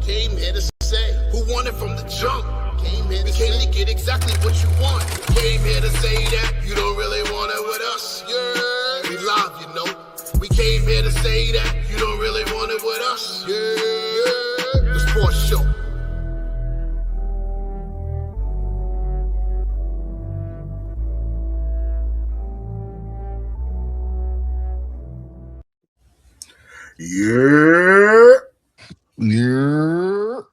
Came here to say who won it from the jump. We came to get exactly what you want. Came here to say that you don't really want it with us. Yeah, we live, you know. We came here to say that you don't really want it with us. Yeah, the sports show. Yerrr. Yerrr.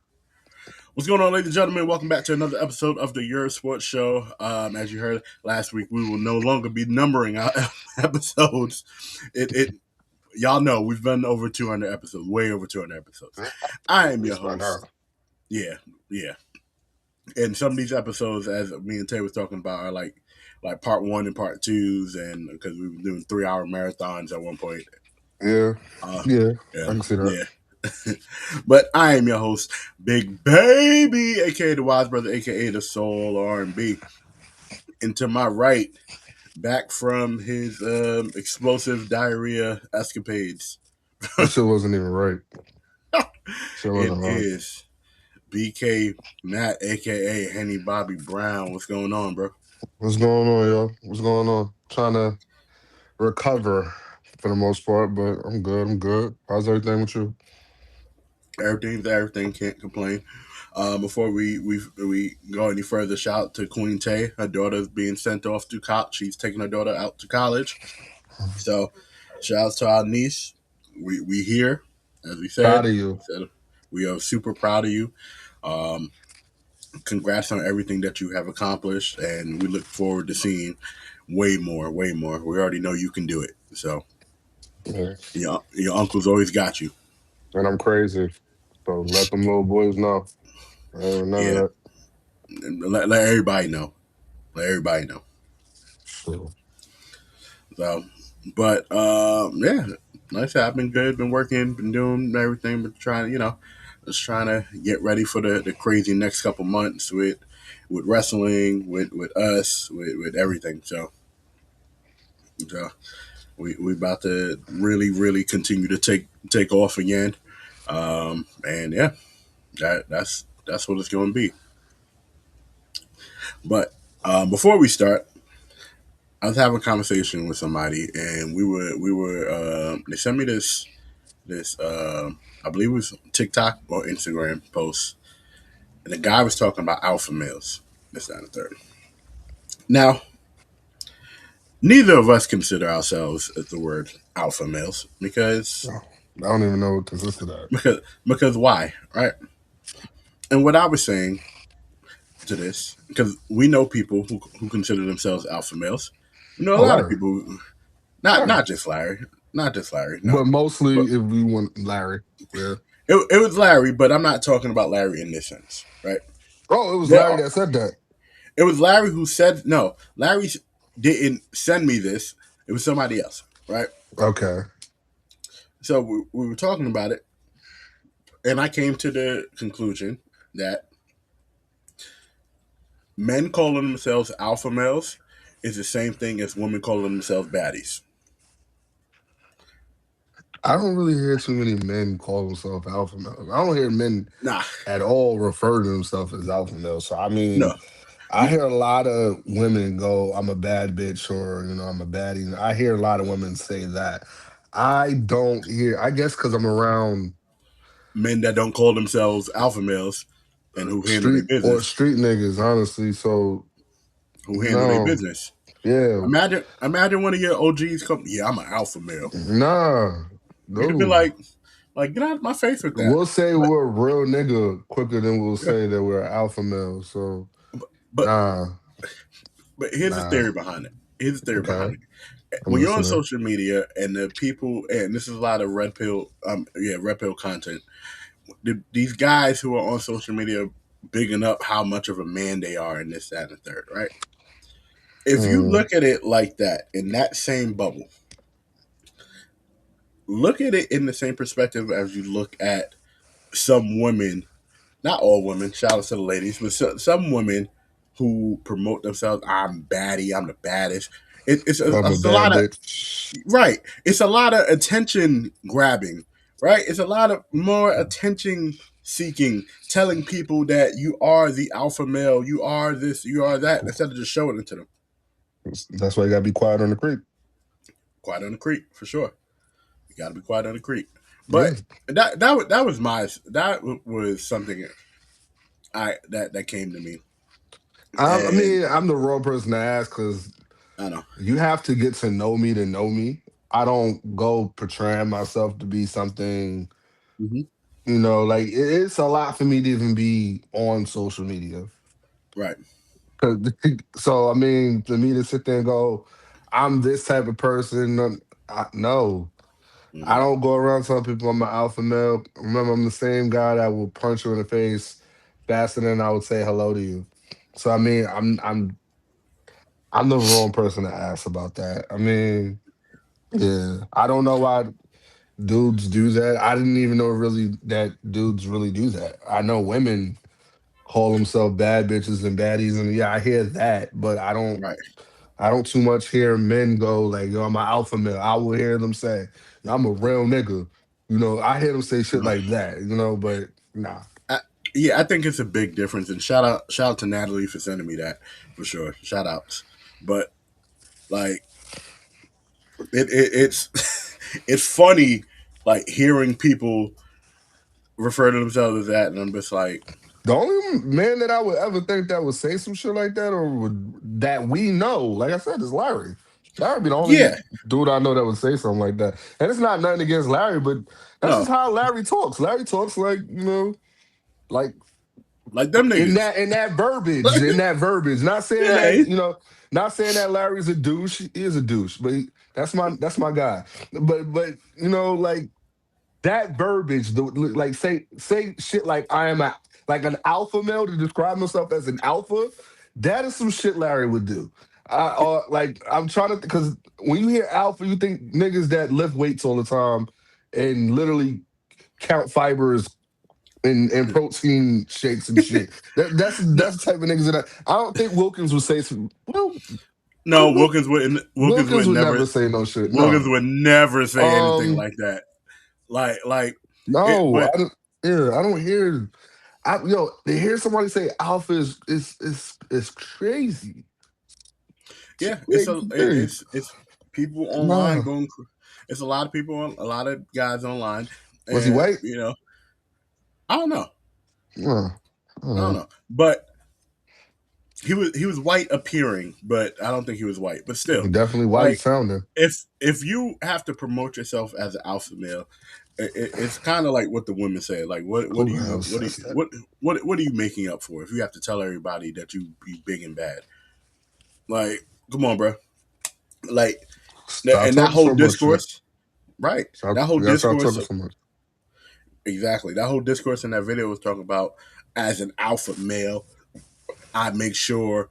What's going on, ladies and gentlemen? Welcome back to another episode of the Yerrr Sports Show. As you heard last week, we will no longer be numbering our episodes. Y'all know we've been over 200 episodes, way over 200 episodes. I am your host. Yeah. And some of these episodes, as me and Tay was talking about, are like part one and part twos, and because we were doing 3-hour marathons at one point. Yeah, I can see that. Yeah. But I am your host, Big Baby, aka the Wise Brother, aka the Soul R&B. And to my right, back from his explosive diarrhea escapades. That shit wasn't even right. It is BK Matt, aka Henny Bobby Brown. What's going on, bro? What's going on, y'all? What's going on? Trying to recover for the most part, but I'm good. How's everything with you? Everything. Can't complain. Before we go any further, shout out to Queen Tay. Her daughter's being sent off to college. She's taking her daughter out to college. So, shout out to our niece. We here, as we said. Proud of you. We are super proud of you. Congrats on everything that you have accomplished, and we look forward to seeing way more. We already know you can do it. So, your uncle's always got you. And I'm crazy. So let them little boys know. None of that. Let everybody know. Sure. So, but yeah, like I said, I've been good, been working, been doing everything, but just trying to get ready for the crazy next couple months with wrestling, with us, with everything. So we about to really continue to take off again. And yeah, that's what it's going to be. But before we start, I was having a conversation with somebody, and we were they sent me this I believe it was TikTok or Instagram post, and the guy was talking about alpha males, this, that, and the third. Now, neither of us consider ourselves as the word alpha males because I don't even know what consists of that. Because why, right? And what I was saying to this, because we know people who consider themselves alpha males. You know, a lot of people, not just Larry. No. But mostly, if we want Larry, yeah. It was Larry, but I'm not talking about Larry in this sense, right? Oh, it was Larry that said that. It was Larry who said, no, Larry didn't send me this. It was somebody else, right? Okay. So we were talking about it, and I came to the conclusion that men calling themselves alpha males is the same thing as women calling themselves baddies. I don't really hear too many men call themselves alpha males. I don't hear men at all refer to themselves as alpha males. So, I mean, I hear a lot of women go, I'm a bad bitch, or, I'm a baddie. I hear a lot of women say that. I don't hear, I guess because I'm around men that don't call themselves alpha males and who handle their business. Or street niggas, honestly. So, who handle their business. Yeah. Imagine one of your OGs come, I'm an alpha male. Nah. You'd be like, get out of my face with that. We'll say we're a real nigga quicker than we'll say that we're an alpha male. So, But here's the theory behind it. When you're on social media and the people, and this is a lot of red pill content, these guys who are on social media bigging up how much of a man they are and this, that, and the third, right? If you look at it like that, in that same bubble, look at it in the same perspective as you look at some women, not all women, shout out to the ladies, but some women who promote themselves, I'm baddie, I'm the baddest. It's a lot of right. It's a lot of attention grabbing right? It's a lot of more attention seeking, telling people that you are the alpha male, you are this, you are that, instead of just showing it to them. That's why you gotta be quiet on the creek. Quiet on the creek, for sure. You got to be quiet on the creek. Yeah. But that was something that came to me. I And mean, I'm the wrong person to ask because I know. you have to get to know me to know me. I don't go portraying myself to be something, Mm-hmm. like it's a lot for me to even be on social media. Right. 'Cause so I mean, for me to sit there and go, I'm this type of person. No, I Mm-hmm. don't go around telling people I'm an alpha male. Remember, I'm the same guy that will punch you in the face faster than I would say hello to you. So I mean, I'm the wrong person to ask about that. I mean, yeah, I don't know why dudes do that. I didn't even know really that dudes really do that. I know women call themselves bad bitches and baddies, and yeah, I hear that, but I don't. Right. I don't too much hear men go like, "Yo, I'm an alpha male." I will hear them say, "Yo, I'm a real nigga." I hear them say shit like that. But nah. I, yeah, I think it's a big difference. And shout out to Natalie for sending me that, for sure. Shout outs. But like it's it's funny like hearing people refer to themselves as that, and I'm just like, The only man that I would ever think that would say some shit like that or that we know, like I said, is Larry. Larry be the only yeah, dude I know that would say something like that. And it's not nothing against Larry, but that's just no, how Larry talks. Larry talks like, like like them in niggas. that verbiage, Not saying Yeah, that, not saying that Larry's a douche. He is a douche, but that's my guy. But like that verbiage, like say shit like I am like an alpha male to describe myself as an alpha. That is some shit Larry would do. Like I'm trying to because when you hear alpha, you think niggas that lift weights all the time and literally count fibers and protein shakes and shit. no, That's the type of niggas that I don't think Wilkins would say some. Well, no, Wilkins wouldn't. Wilkins Wilkins would would never. never say no shit. Wilkins No. would never say anything Um. like that. Like it, No. but I don't. Yeah. I don't hear. To hear somebody say alpha is crazy. It's yeah, crazy. it's people online Nah. going. It's a lot of people, a lot of guys online, Was he and white? I don't know, Nah. I don't know, but he was white appearing, but I don't think he was white. But still, Definitely white like sounding. if you have to promote yourself as an alpha male, it's kind of like what the women say. Like what do Who you else says that? what are you making up for if you have to tell everybody that you be big and bad? Like, come on, bro. Like, Stop and that talking whole so much, shit. discourse, right? Stop. That whole You gotta stop discourse, talking so much. exactly. That whole discourse in that video was talking about as an alpha male, I make sure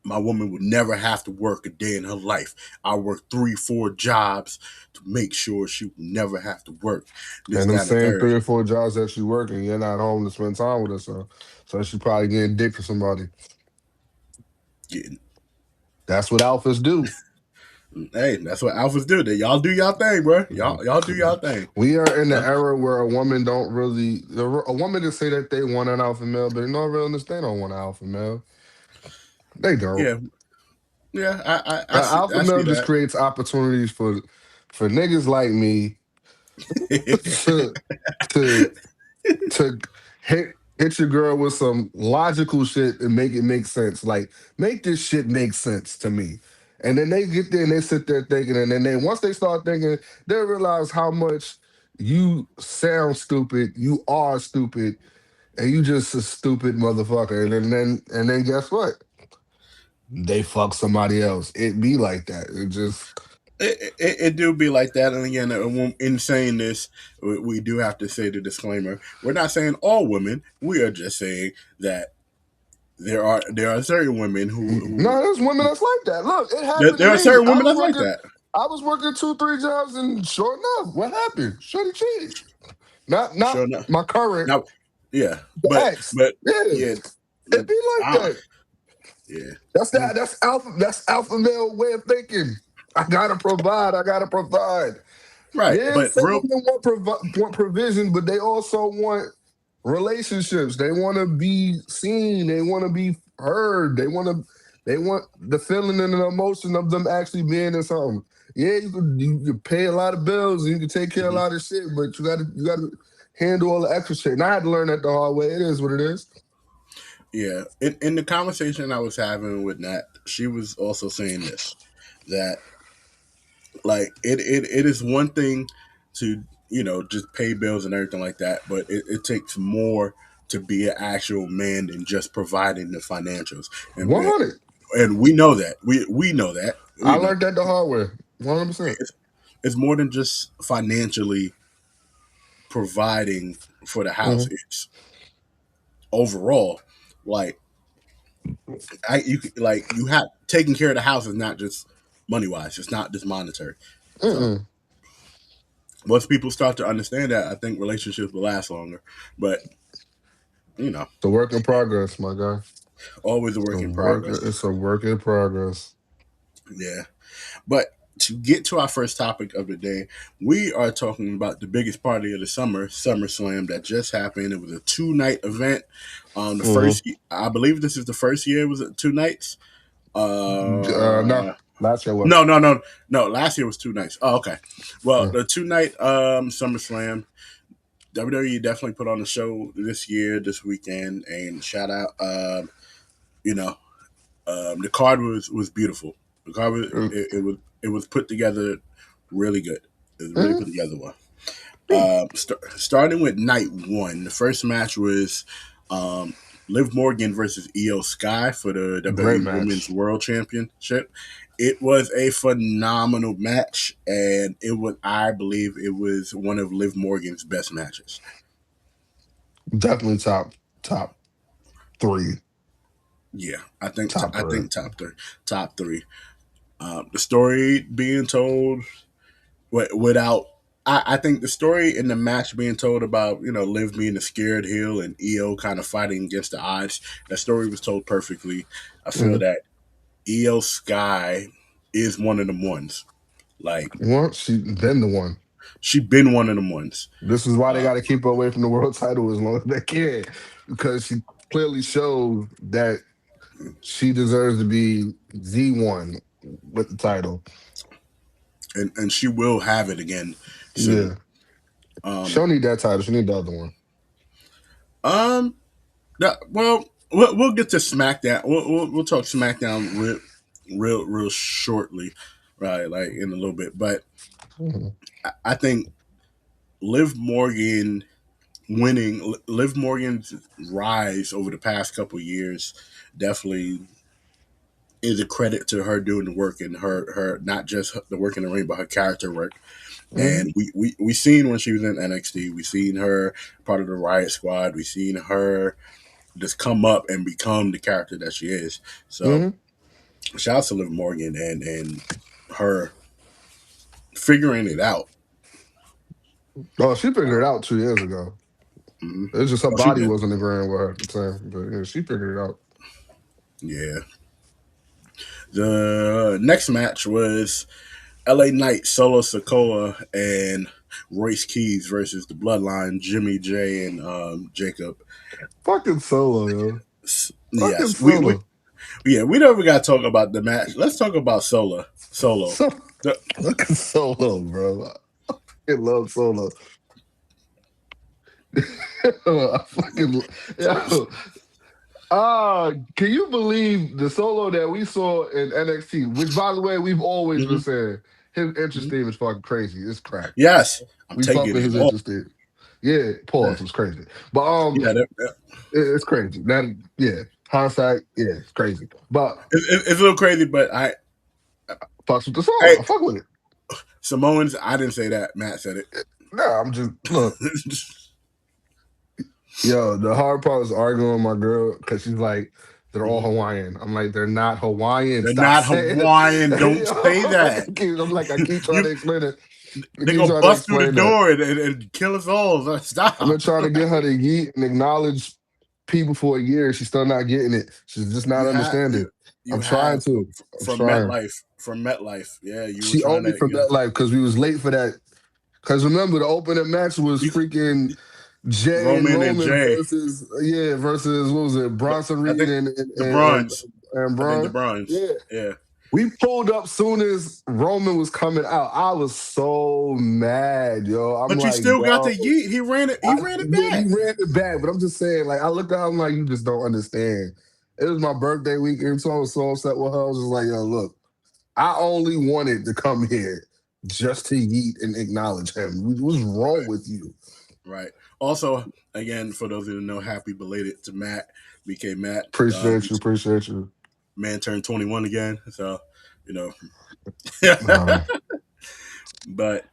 my woman would never have to work a day in her life. I work 3, 4 jobs to make sure she would never have to work. This, And them that, and the same third. 3 or 4 jobs that you working, you're not home to spend time with her, so she probably getting dick for somebody. Getting, That's what alphas do. hey, that's what alphas do. That y'all do y'all thing, bro. Y'all do y'all thing. We are in the era where a woman don't really a woman can say that they want an alpha male, but in all realness, they don't want an alpha male. They don't. Yeah, yeah. An I see. alpha I male see just that. creates opportunities for niggas like me to to to hit your girl with some logical shit and make it make sense. Like, make this shit make sense to me. And then they get there and they sit there thinking, and then once they start thinking, they realize how much you sound stupid, you are stupid, and you just a stupid motherfucker. And then guess what? They fuck somebody else. It be like that. It just It do be like that, and again, in saying this, we do have to say the disclaimer: we're not saying all women. We are just saying that there are certain women no, there's women that's like that. Look, it happened to there are me. certain women that's like that. I was working 2, 3 jobs, and sure enough, what happened? Shorty cheated. Not Sure enough. my current, Now, yeah, the ex. but Yeah, yeah, it be like I, that. yeah, That's that. That's alpha male way of thinking. I gotta provide. I gotta provide. Right, Yeah, but some women want provision, but they also want relationships. They want to be seen. They want to be heard. They want the feeling and the emotion of them actually being in something. Yeah, you pay a lot of bills and you can take care of a lot of shit, but you gotta handle all the extra shit. And I had to learn that the hard way. It is what it is. Yeah, in the conversation I was having with Nat, she was also saying this, that like it is one thing to just pay bills and everything like that, but it takes more to be an actual man than just providing the financials, 100. and we know that we know that I learned that the hard way. 100%. it's more than just financially providing for the house. Mm-hmm. It's overall like you have taking care of the house is not just money wise. It's not just monetary. So Mm-mm. once people start to understand that, I think relationships will last longer. But It's a work in progress, my guy. always a work in progress. It's a work in progress. Yeah. But to get to our first topic of the day, we are talking about the biggest party of the summer, SummerSlam, that just happened. It was a 2-night event. I believe this is the first year. Was it 2 nights? No, last year was. No. Last year was 2 nights. Oh, okay. Well, the 2-night SummerSlam, WWE definitely put on a show this weekend, and shout out, the card was beautiful. The card it was put together really good. It was really put together well. Starting with night one, the first match was Liv Morgan versus Iyo Sky for the Great WWE match. Women's World Championship. It was a phenomenal match, and I believe it was one of Liv Morgan's best matches. Definitely top 3. Yeah, I think Top three. top three. The story being told without. I think the story in the match being told about Liv being a scared heel and Iyo kind of fighting against the odds. That story was told perfectly. I feel that Iyo Sky is one of them ones. Like, Well, she been the one. She been one of them ones. This is why they got to keep her away from the world title as long as they can, because she clearly showed that she deserves to be the one with the title. And she will have it again soon. Yeah. She don't need that title. She need the other one. We'll get to SmackDown. We'll talk SmackDown real shortly, right? Like in a little bit. But I think Liv Morgan's rise over the past couple of years definitely is a credit to her doing the work and her not just the work in the ring, but her character work. And we seen when she was in NXT, we seen her part of the Riot Squad. We seen her just come up and become the character that she is. So shout out to Liv Morgan and her figuring it out. Oh, she figured it out 2 years ago. It was just her body wasn't agreeing with her at the time. But yeah, she figured it out. Yeah. The next match was LA Knight, Solo Sikoa, and Royce Keys versus the Bloodline, Jimmy J and Jacob. Fucking Solo, yo. Yes, Solo. we never got to talk about the match. Let's talk about Solo. Look at Solo, bro. I fucking love Solo. I fucking can you believe the Solo that we saw in NXT? Which, by the way, we've always been saying his interest theme is fucking crazy. It's crack. Yes, we fuck with his interest theme. Yeah, pause was crazy, but it's crazy. Hindsight, it's crazy, but it's a little crazy. But I fucks with the song. I fuck with it. Samoans, I didn't say that. Matt said it. No, I'm just look. Yo, the hard part was arguing with my girl because she's like, they're all Hawaiian. I'm like, they're not Hawaiian. They're not Hawaiian. Don't say that. I'm like, I keep trying to explain it. They're going to bust through the door and kill us all. Stop. I've been trying to get her to yeet and acknowledge people for a year. She's still not getting it. She's just not understanding. I'm trying to. From MetLife. Yeah. She owed me from MetLife because we was late for that Because remember, the opening match was freaking Jay and Roman versus what was it, Bronson I Reed think and the Bronze. I think the Braun. Bronze. Yeah. Yeah. We pulled up soon as Roman was coming out. I was so mad, yo. I'm But you like, still got yo, the yeet. He ran it. He ran it back. he ran it back. But I'm just saying, like, I looked at him like, you just don't understand. It was my birthday weekend, so I was so upset with her. I was just like, yo, look, I only wanted to come here just to yeet and acknowledge him. What's wrong with you? Right. Also, again, for those who don't know, happy belated to Matt. BK Matt. Appreciate you. Man turned 21 again. So, you know. But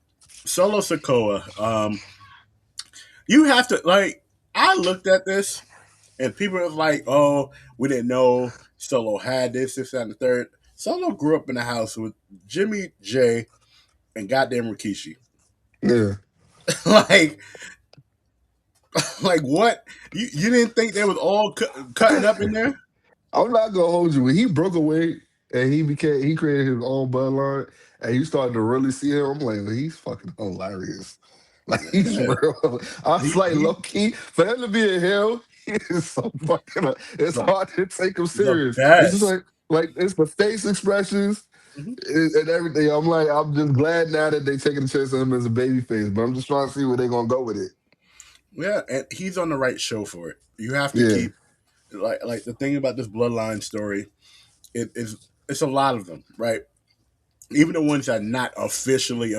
Solo Sikoa, you have to, like, I looked at this and people were like, oh, we didn't know Solo had this, that, and the third. Solo grew up in a house with Jimmy, Jay, and goddamn Rikishi. Yeah. like what? You didn't think they was all cutting up in there? I'm not gonna hold you. When he broke away and he created his own bloodline, and you started to really see him, I'm like, well, he's fucking hilarious. Like he's real. I was like, low key, for him to be a heel, he is so fucking. It's hard to take him serious. It's just like it's the face expressions. And everything. I'm like, I'm just glad now that they taking a chance on him as a baby face, but I'm just trying to see where they're gonna go with it. Yeah, and he's on the right show for it. You have to keep like the thing about this bloodline story, it's a lot of them, right? Even the ones that are not officially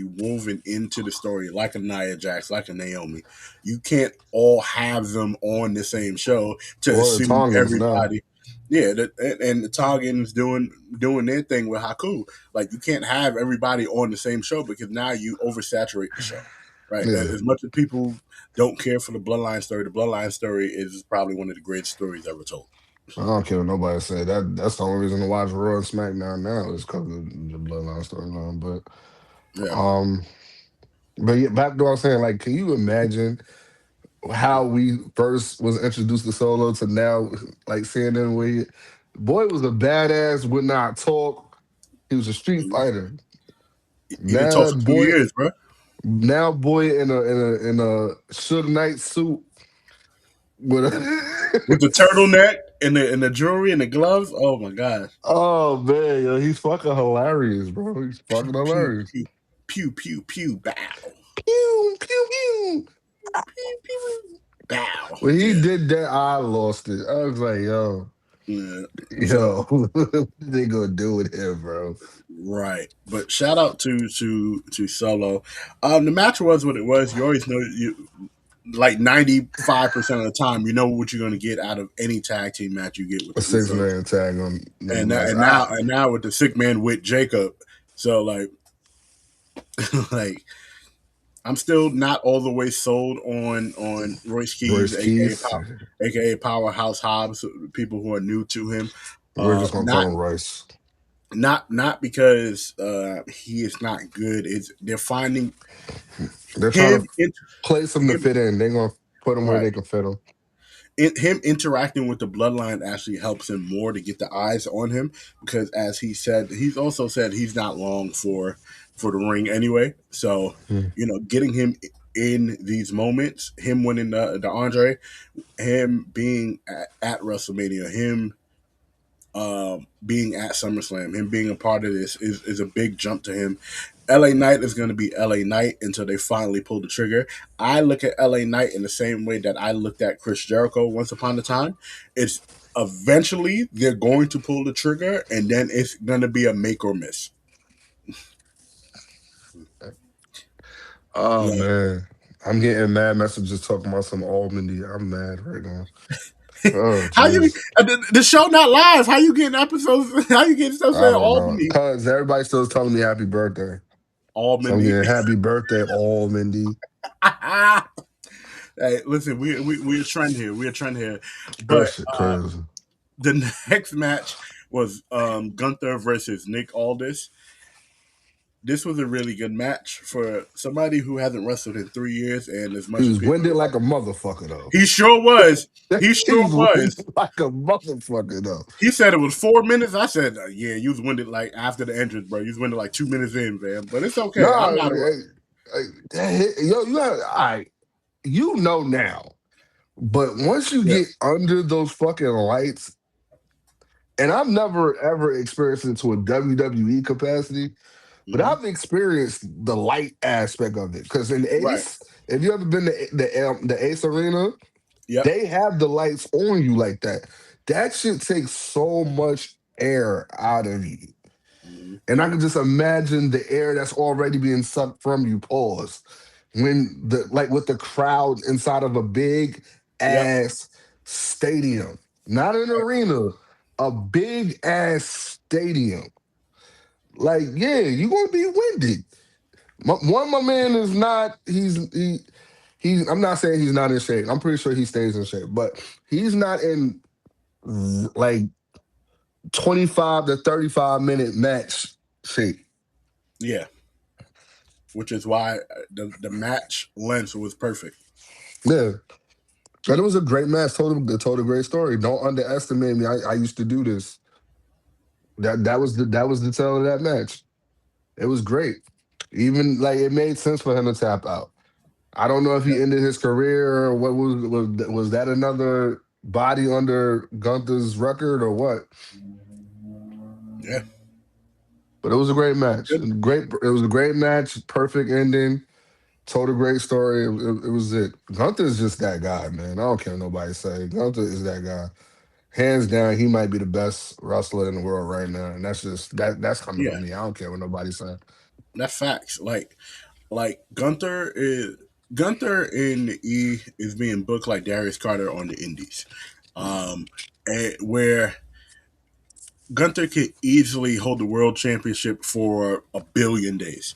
woven into the story, like a Nia Jax, like a Naomi, you can't all have them on the same show to assume everybody. Yeah, and the Tongans doing their thing with Haku. Like you can't have everybody on the same show because now you oversaturate the show, right? Yeah. As much as people don't care for the Bloodline story is probably one of the greatest stories ever told. I don't care what nobody say. That's the only reason to watch Raw and SmackDown now is because of the Bloodline storyline. But yeah, back to what I was saying, like, can you imagine how we first was introduced to Solo to now, like seeing him where boy was a badass, would not talk. He was a street fighter. He didn't talk for 2 years, bro. Now boy in a Suge Knight suit with the turtleneck and the jewelry and the gloves. Oh my god. Oh man, yo, he's fucking hilarious, bro. He's fucking hilarious. Pew pew pew bow. Pew pew pew. Pew pew bow. When he did that, I lost it. I was like, yo, what they gonna do with him, bro? Right, but shout out to Solo. The match was what it was. You always know you like 95% of the time, you know what you're going to get out of any tag team match you get with a 6-man tag on. And now with the 6-man with Jacob, so like I'm still not all the way sold on Royce Keys, aka Powerhouse Hobbs. People who are new to him, we're just gonna call him Royce. Not because he is not good. They're finding they're trying to place him to fit in. They're gonna put him where they can fit him. Him interacting with the bloodline actually helps him more to get the eyes on him because, as he said, he's also said he's not long for the ring anyway. So getting him in these moments, him winning the Andre, him being at WrestleMania, him being at SummerSlam, him being a part of this is a big jump to him. LA Knight is going to be LA Knight until they finally pull the trigger. I look at LA Knight in the same way that I looked at Chris Jericho once upon a time. It's eventually they're going to pull the trigger, and then it's going to be a make or miss. Oh man, I'm getting mad messages talking about some Albany. I'm mad right now. Oh, how you the show not live? How you getting episodes? How you getting stuff saying Albany? Because everybody still telling me happy birthday. Albany. So I'm getting happy birthday, Albany. Hey, listen, we're a trend here. We're a trend here. But the next match was Gunther versus Nick Aldis. This was a really good match for somebody who hasn't wrestled in 3 years, and as much he was winded like a motherfucker though. He sure was. He sure was like a motherfucker though. He said it was 4 minutes. I said, yeah, you was winded like after the entrance, bro. You was winded like 2 minutes in, man. But it's okay. Yo, you got all right. You know now, but once you Yeah. get under those fucking lights, and I've never ever experienced it to a WWE capacity, but Mm-hmm. I've experienced the light aspect of it. Because in Right. Ace, if you ever been to the Ace Arena, Yep. they have the lights on you like that. That shit takes so much air out of you. Mm-hmm. And I can just imagine the air that's already being sucked from you. Pause. When the like with the crowd inside of a big Yep. ass stadium, not an Right. arena, a big ass stadium. Like, yeah, you're gonna be winded. My man is not. He's. I'm not saying he's not in shape. I'm pretty sure he stays in shape, but he's not in like 25 to 35 minute match shape. Yeah. Which is why the match length was perfect. Yeah. And it was a great match. Told a great story. Don't underestimate me. I used to do this. That was the tell of that match. It was great. Even like it made sense for him to tap out. I don't know if he Yep. ended his career or what was that another body under Gunther's record or what? Yeah. But it was a great match. Good. It was a great match. Perfect ending. Told a great story. It was it. Gunther's just that guy, man. I don't care what nobody say. Gunther is that guy. Hands down, he might be the best wrestler in the world right now, and that's just that's coming Yeah. from me. I don't care what nobody say. That's facts. Like Gunther in the E is being booked like Darius Carter on the Indies, and where Gunther could easily hold the world championship for 1 billion days,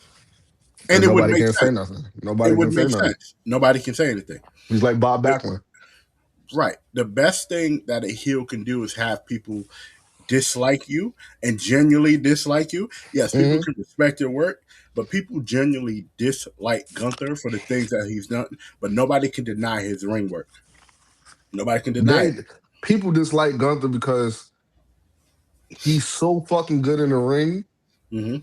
and And it would nobody make can say sense. nothing. It Nobody would can say make nothing. sense. Nobody can say anything. He's like Bob Backlund. Right. The best thing that a heel can do is have people dislike you and genuinely dislike you. Yes, people Hmm. can respect your work, but people genuinely dislike Gunther for the things that he's done. But nobody can deny his ring work. Nobody can deny They it. people dislike Gunther because he's so fucking good in the ring Mm-hmm.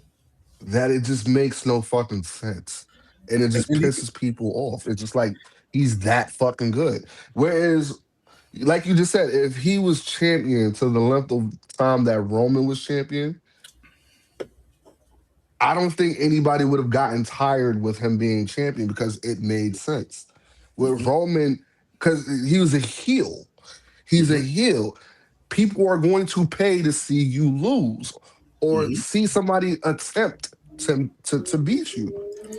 that it just makes no fucking sense. And it And, just and he, pisses people off. It's just like he's that fucking good. Whereas, like you just said, if he was champion to the length of time that Roman was champion, I don't think anybody would have gotten tired with him being champion because it made sense. With mm-hmm, Roman, because he was a heel. He's a mm-hmm, heel. People are going to pay to see you lose or mm-hmm. see somebody attempt to beat you.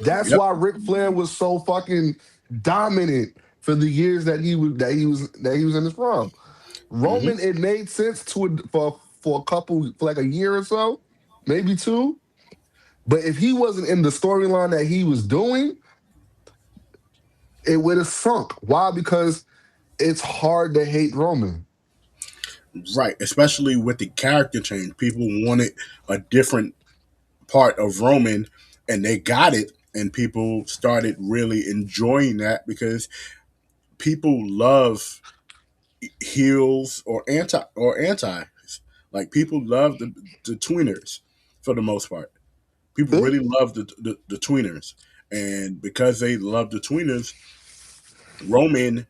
That's Yep. why Ric Flair was so fucking dominant for the years that he was in his prime. Mm-hmm. Roman, it made sense for a couple for like a year or so, maybe two. But if he wasn't in the storyline that he was doing, it would have sunk. Why? Because it's hard to hate Roman. Right. Especially with the character change. People wanted a different part of Roman and they got it. And people started really enjoying that because people love heels or anti. Like people love the tweeners for the most part. People Yeah. really love the tweeners, and because they love the tweeners, Roman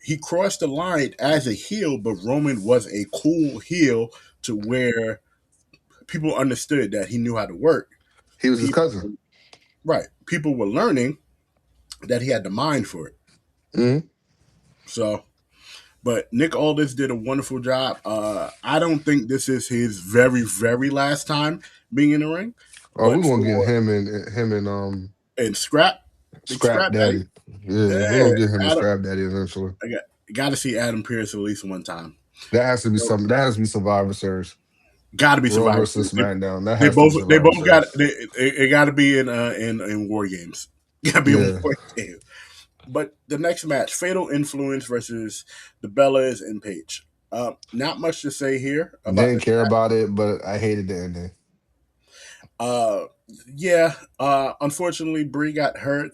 he crossed the line as a heel, but Roman was a cool heel to where people understood that he knew how to work. He was his People, cousin. right? People were learning that he had the mind for it. Mhm. So but Nick Aldis did a wonderful job. I don't think this is his very, very last time being in the ring. Oh, we're But gonna for get him and and Scrap, Big Scrap Scrap Daddy, Daddy. Yeah, we're yeah, gonna get him and Adam. Scrap Daddy eventually. I got to see Adam Pierce at least one time. That has to be So, something. That has to be Survivor Series. got to be Raw Survivor versus Series. SmackDown. That They has to be both Survivor got Series. it. Got to be in War Games. Got to be in Yeah. War Games. But the next match, Fatal Influence versus the Bellas and Paige. Not much to say here about Didn't this care match. about it, but I hated the ending. Uh, yeah. Unfortunately, Brie got hurt,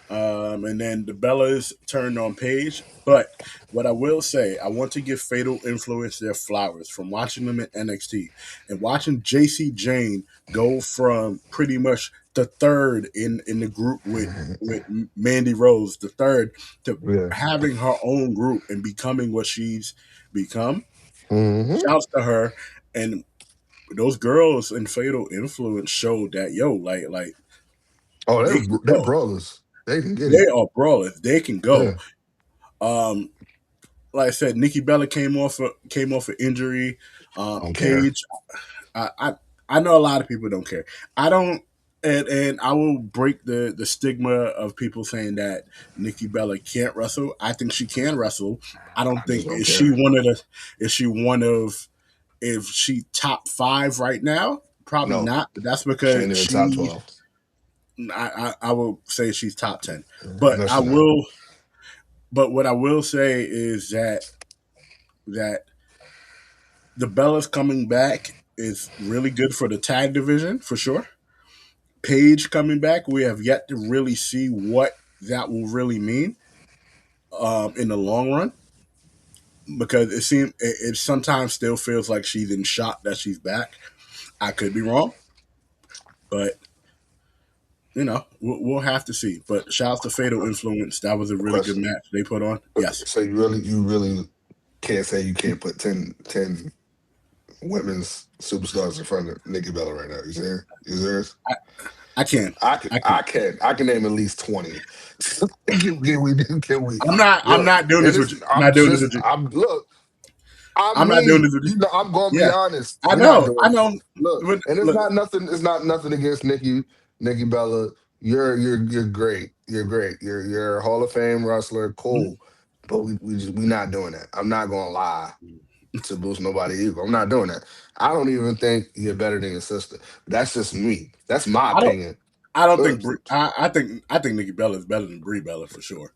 and then the Bellas turned on Paige. But what I will say, I want to give Fatal Influence their flowers from watching them at NXT and watching JC Jane go from pretty much the third in the group with Mandy Rose, the third to having her own group and becoming what she's become. Shouts to her, and those girls in Fatal Influence showed that like oh, they're brawlers. They can get they it. are brawlers. They can go. Like I said, Nikki Bella came off of injury. Paige, I know a lot of people don't care. I don't, and I will break the stigma of people saying that Nikki Bella can't wrestle. I think she can wrestle. I don't think is she if she top 5 right now? Probably not. But that's because she top 12. I will say she's top 10. But I will. But what I will say is that the Bellas coming back is really good for the tag division for sure. Paige coming back, we have yet to really see what that will really mean in the long run, because it sometimes still feels like she's in shock that she's back. I could be wrong, but we'll have to see. But shouts to Fatal Influence. That was a really good match they put on. Yes. So you really can't say you can't put 10 women's superstars in front of Nikki Bella right now. You serious? I can. I can name at least 20. Can we? I'm not doing this with you. I'm not doing this with you. I'm not doing this with you. I'm gonna be honest. I know. Look, and it's not nothing. It's not nothing against Nikki Bella. You're great. You're great. You're a Hall of Fame wrestler. Cool. But we not doing that. I'm not gonna lie to boost nobody's ego. I'm not doing that. I don't even think you're better than your sister. That's just me. That's my opinion. I don't think I think Nikki Bella is better than Brie Bella for sure.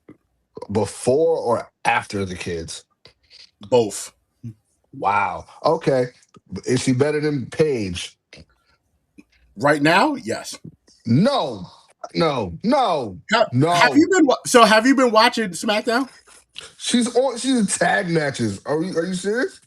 Before or after the kids? Both. Wow. Okay. Is she better than Paige? Right now? Yes. No. Have you been watching SmackDown? She's in tag matches. Are you serious?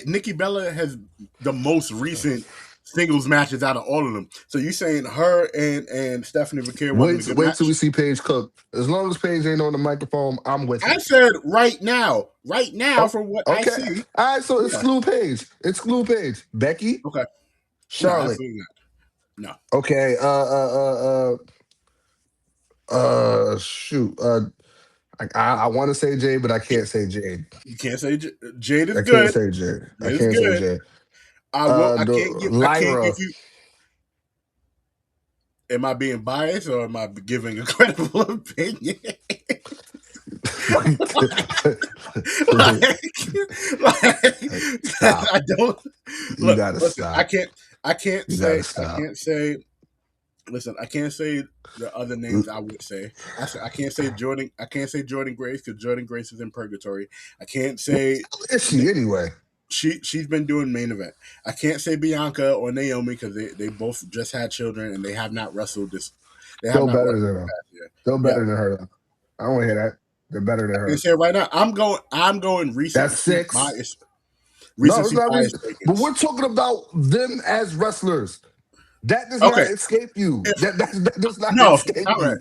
Nikki Bella has the most recent singles matches out of all of them. So you saying her and Stephanie Vaquer wasn't a good match? Wait till we see Paige cook. As long as Paige ain't on the microphone, I'm with I said right now, from what I see. All right, so exclude Paige. Becky? Okay. Charlotte? No. Okay, shoot. I want to say Jade, but I can't say Jade. You can't say Jade is I good. Can't say Jade. I can't say Jade. I can't give you. Am I being biased or am I giving a credible opinion? Stop. I don't. You gotta stop. I can't say. Listen, I can't say the other names I would say. I can't say Jordan. I can't say Jordan Grace because Jordan Grace is in purgatory. I can't say. Is she anyway? She's been doing main event. I can't say Bianca or Naomi because they both just had children and they have not wrestled this. Still better than her. Still better than her. I don't want to hear that. They're better than her. I say it right now. I'm going recent. That's 6. Bias. No, it's not recent. But we're talking about them as wrestlers. That does not escape you. That does not escape you.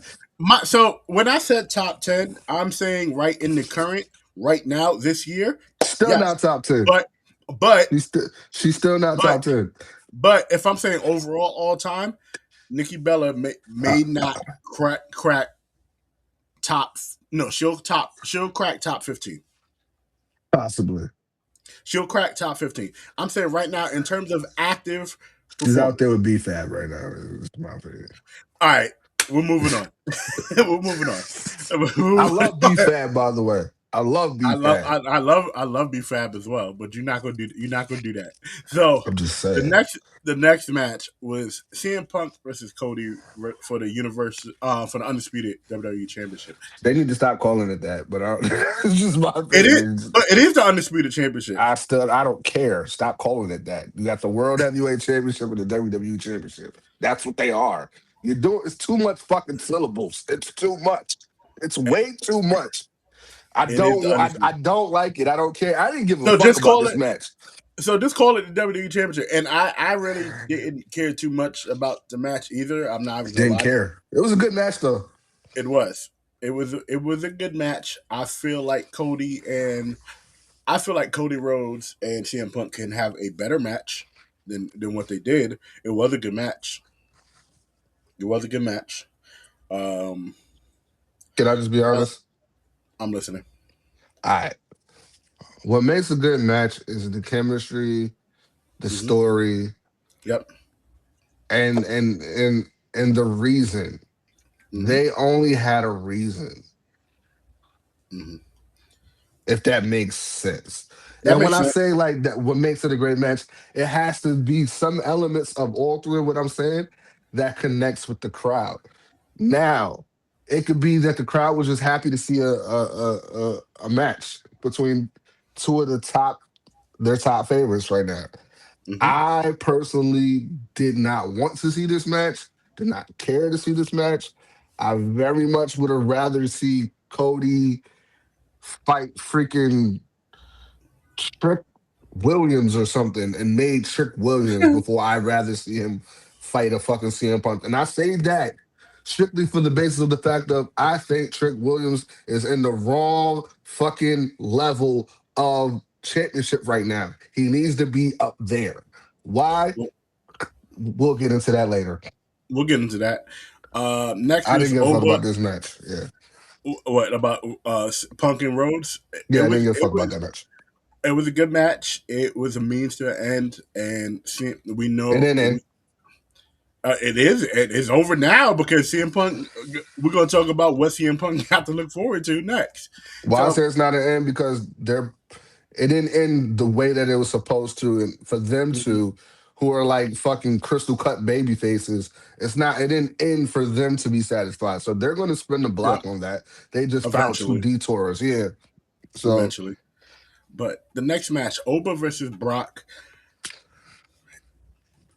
So when I said top 10, I'm saying right in the current, right now, this year. Still not top 10. But she's still not top 10. But if I'm saying overall all time, Nikki Bella may not crack top. No, she'll crack top 15. Possibly. She'll crack top 15. I'm saying right now in terms of active. She's out there with B-Fab right now. Is my opinion. All right, we're moving on. I love B-Fab, by the way. I love B-Fab. I love B-Fab as well, but you're not gonna do that. So I'm just saying. The next match was CM Punk versus Cody for the undisputed WWE Championship. They need to stop calling it that, but it's just my opinion. It is the undisputed championship. I don't care. Stop calling it that. You got the World Heavyweight Championship and the WWE Championship. That's what they are. It's too much fucking syllables. It's too much. It's way too much. I don't like it. I don't care. I didn't give a fuck about this match. So just call it the WWE Championship, and I really didn't care too much about the match either. I'm not even gonna Didn't lie. care. It was a good match though. It was. It was a good match. I feel like Cody Rhodes and CM Punk can have a better match than what they did. It was a good match. It was a good match. Can I just be honest? I'm listening. All right. What makes a good match is the chemistry, the story, Yep. and the reason. They only had a reason. If that makes sense. That And when makes I sense. say like that, what makes it a great match, it has to be some elements of all three of what I'm saying that connects with the crowd. Now, it could be that the crowd was just happy to see a match between two of their top favorites right now. I personally did not want to see this match, did not care to see this match. I very much would have rather see Cody fight freaking Trick Williams or something and made Trick Williams before I'd rather see him fight a fucking CM Punk. And I say that strictly for the basis of the fact of I think Trick Williams is in the wrong fucking level of championship right now. He needs to be up there. Why? We'll get into that later. We'll get into that. Next I was didn't give a fuck Oba. about this match. Yeah. What about Punk and Rhodes? Yeah, I didn't give a fuck about that match. It was a good match. It was a means to an end, and we know It didn't end. It is. It's over now because CM Punk. We're going to talk about what CM Punk got to look forward to next. Why I say it's not an end because it didn't end the way that it was supposed to, and for them to, who are like fucking crystal cut baby faces, it didn't end for them to be satisfied. So they're going to spin the block on that. They just found two detours. Yeah. So eventually. But the next match, Oba versus Brock,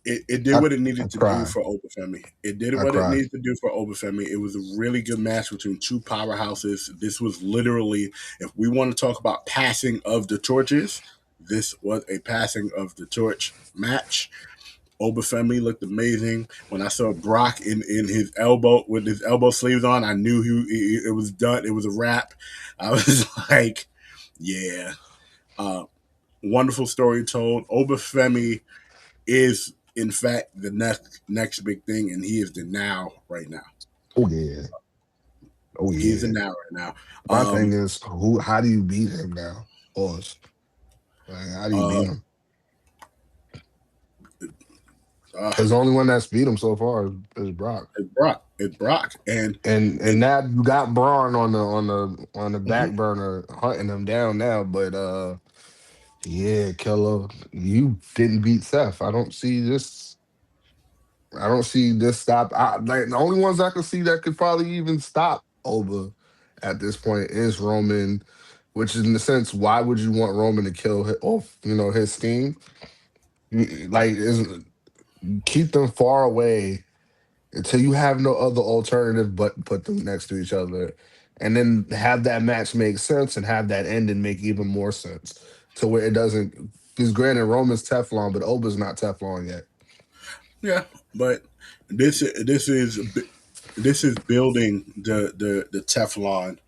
it did what it needed to do for Oba Femi. It did what it needed to do for Oba Femi. It was a really good match between two powerhouses. This was literally, if we want to talk about passing of the torches, this was a passing of the torch match. Oba Femi looked amazing. When I saw Brock in his elbow with his elbow sleeves on, I knew it was done. It was a wrap. I was like, yeah. Wonderful story told. Oba Femi is, in fact, the next big thing, and he is the now right now. Oh yeah. Oh yeah. He's the now right now. My thing is, how do you beat him now? Pause. Like, how do you beat him? There's the only one that's beat him so far is Brock. It's Brock. And now you got Braun on the back burner hunting him down now. But yeah, Killer, you didn't beat Seth. I don't see this stop. Like the only ones I can see that could probably even stop Oba at this point is Roman, which is in the sense, why would you want Roman to kill off, his steam? Like, keep them far away until you have no other alternative but put them next to each other, and then have that match make sense and have that ending make even more sense to where it doesn't. Because granted, Roman's Teflon, but Oba's not Teflon yet. Yeah, but this is building the Teflon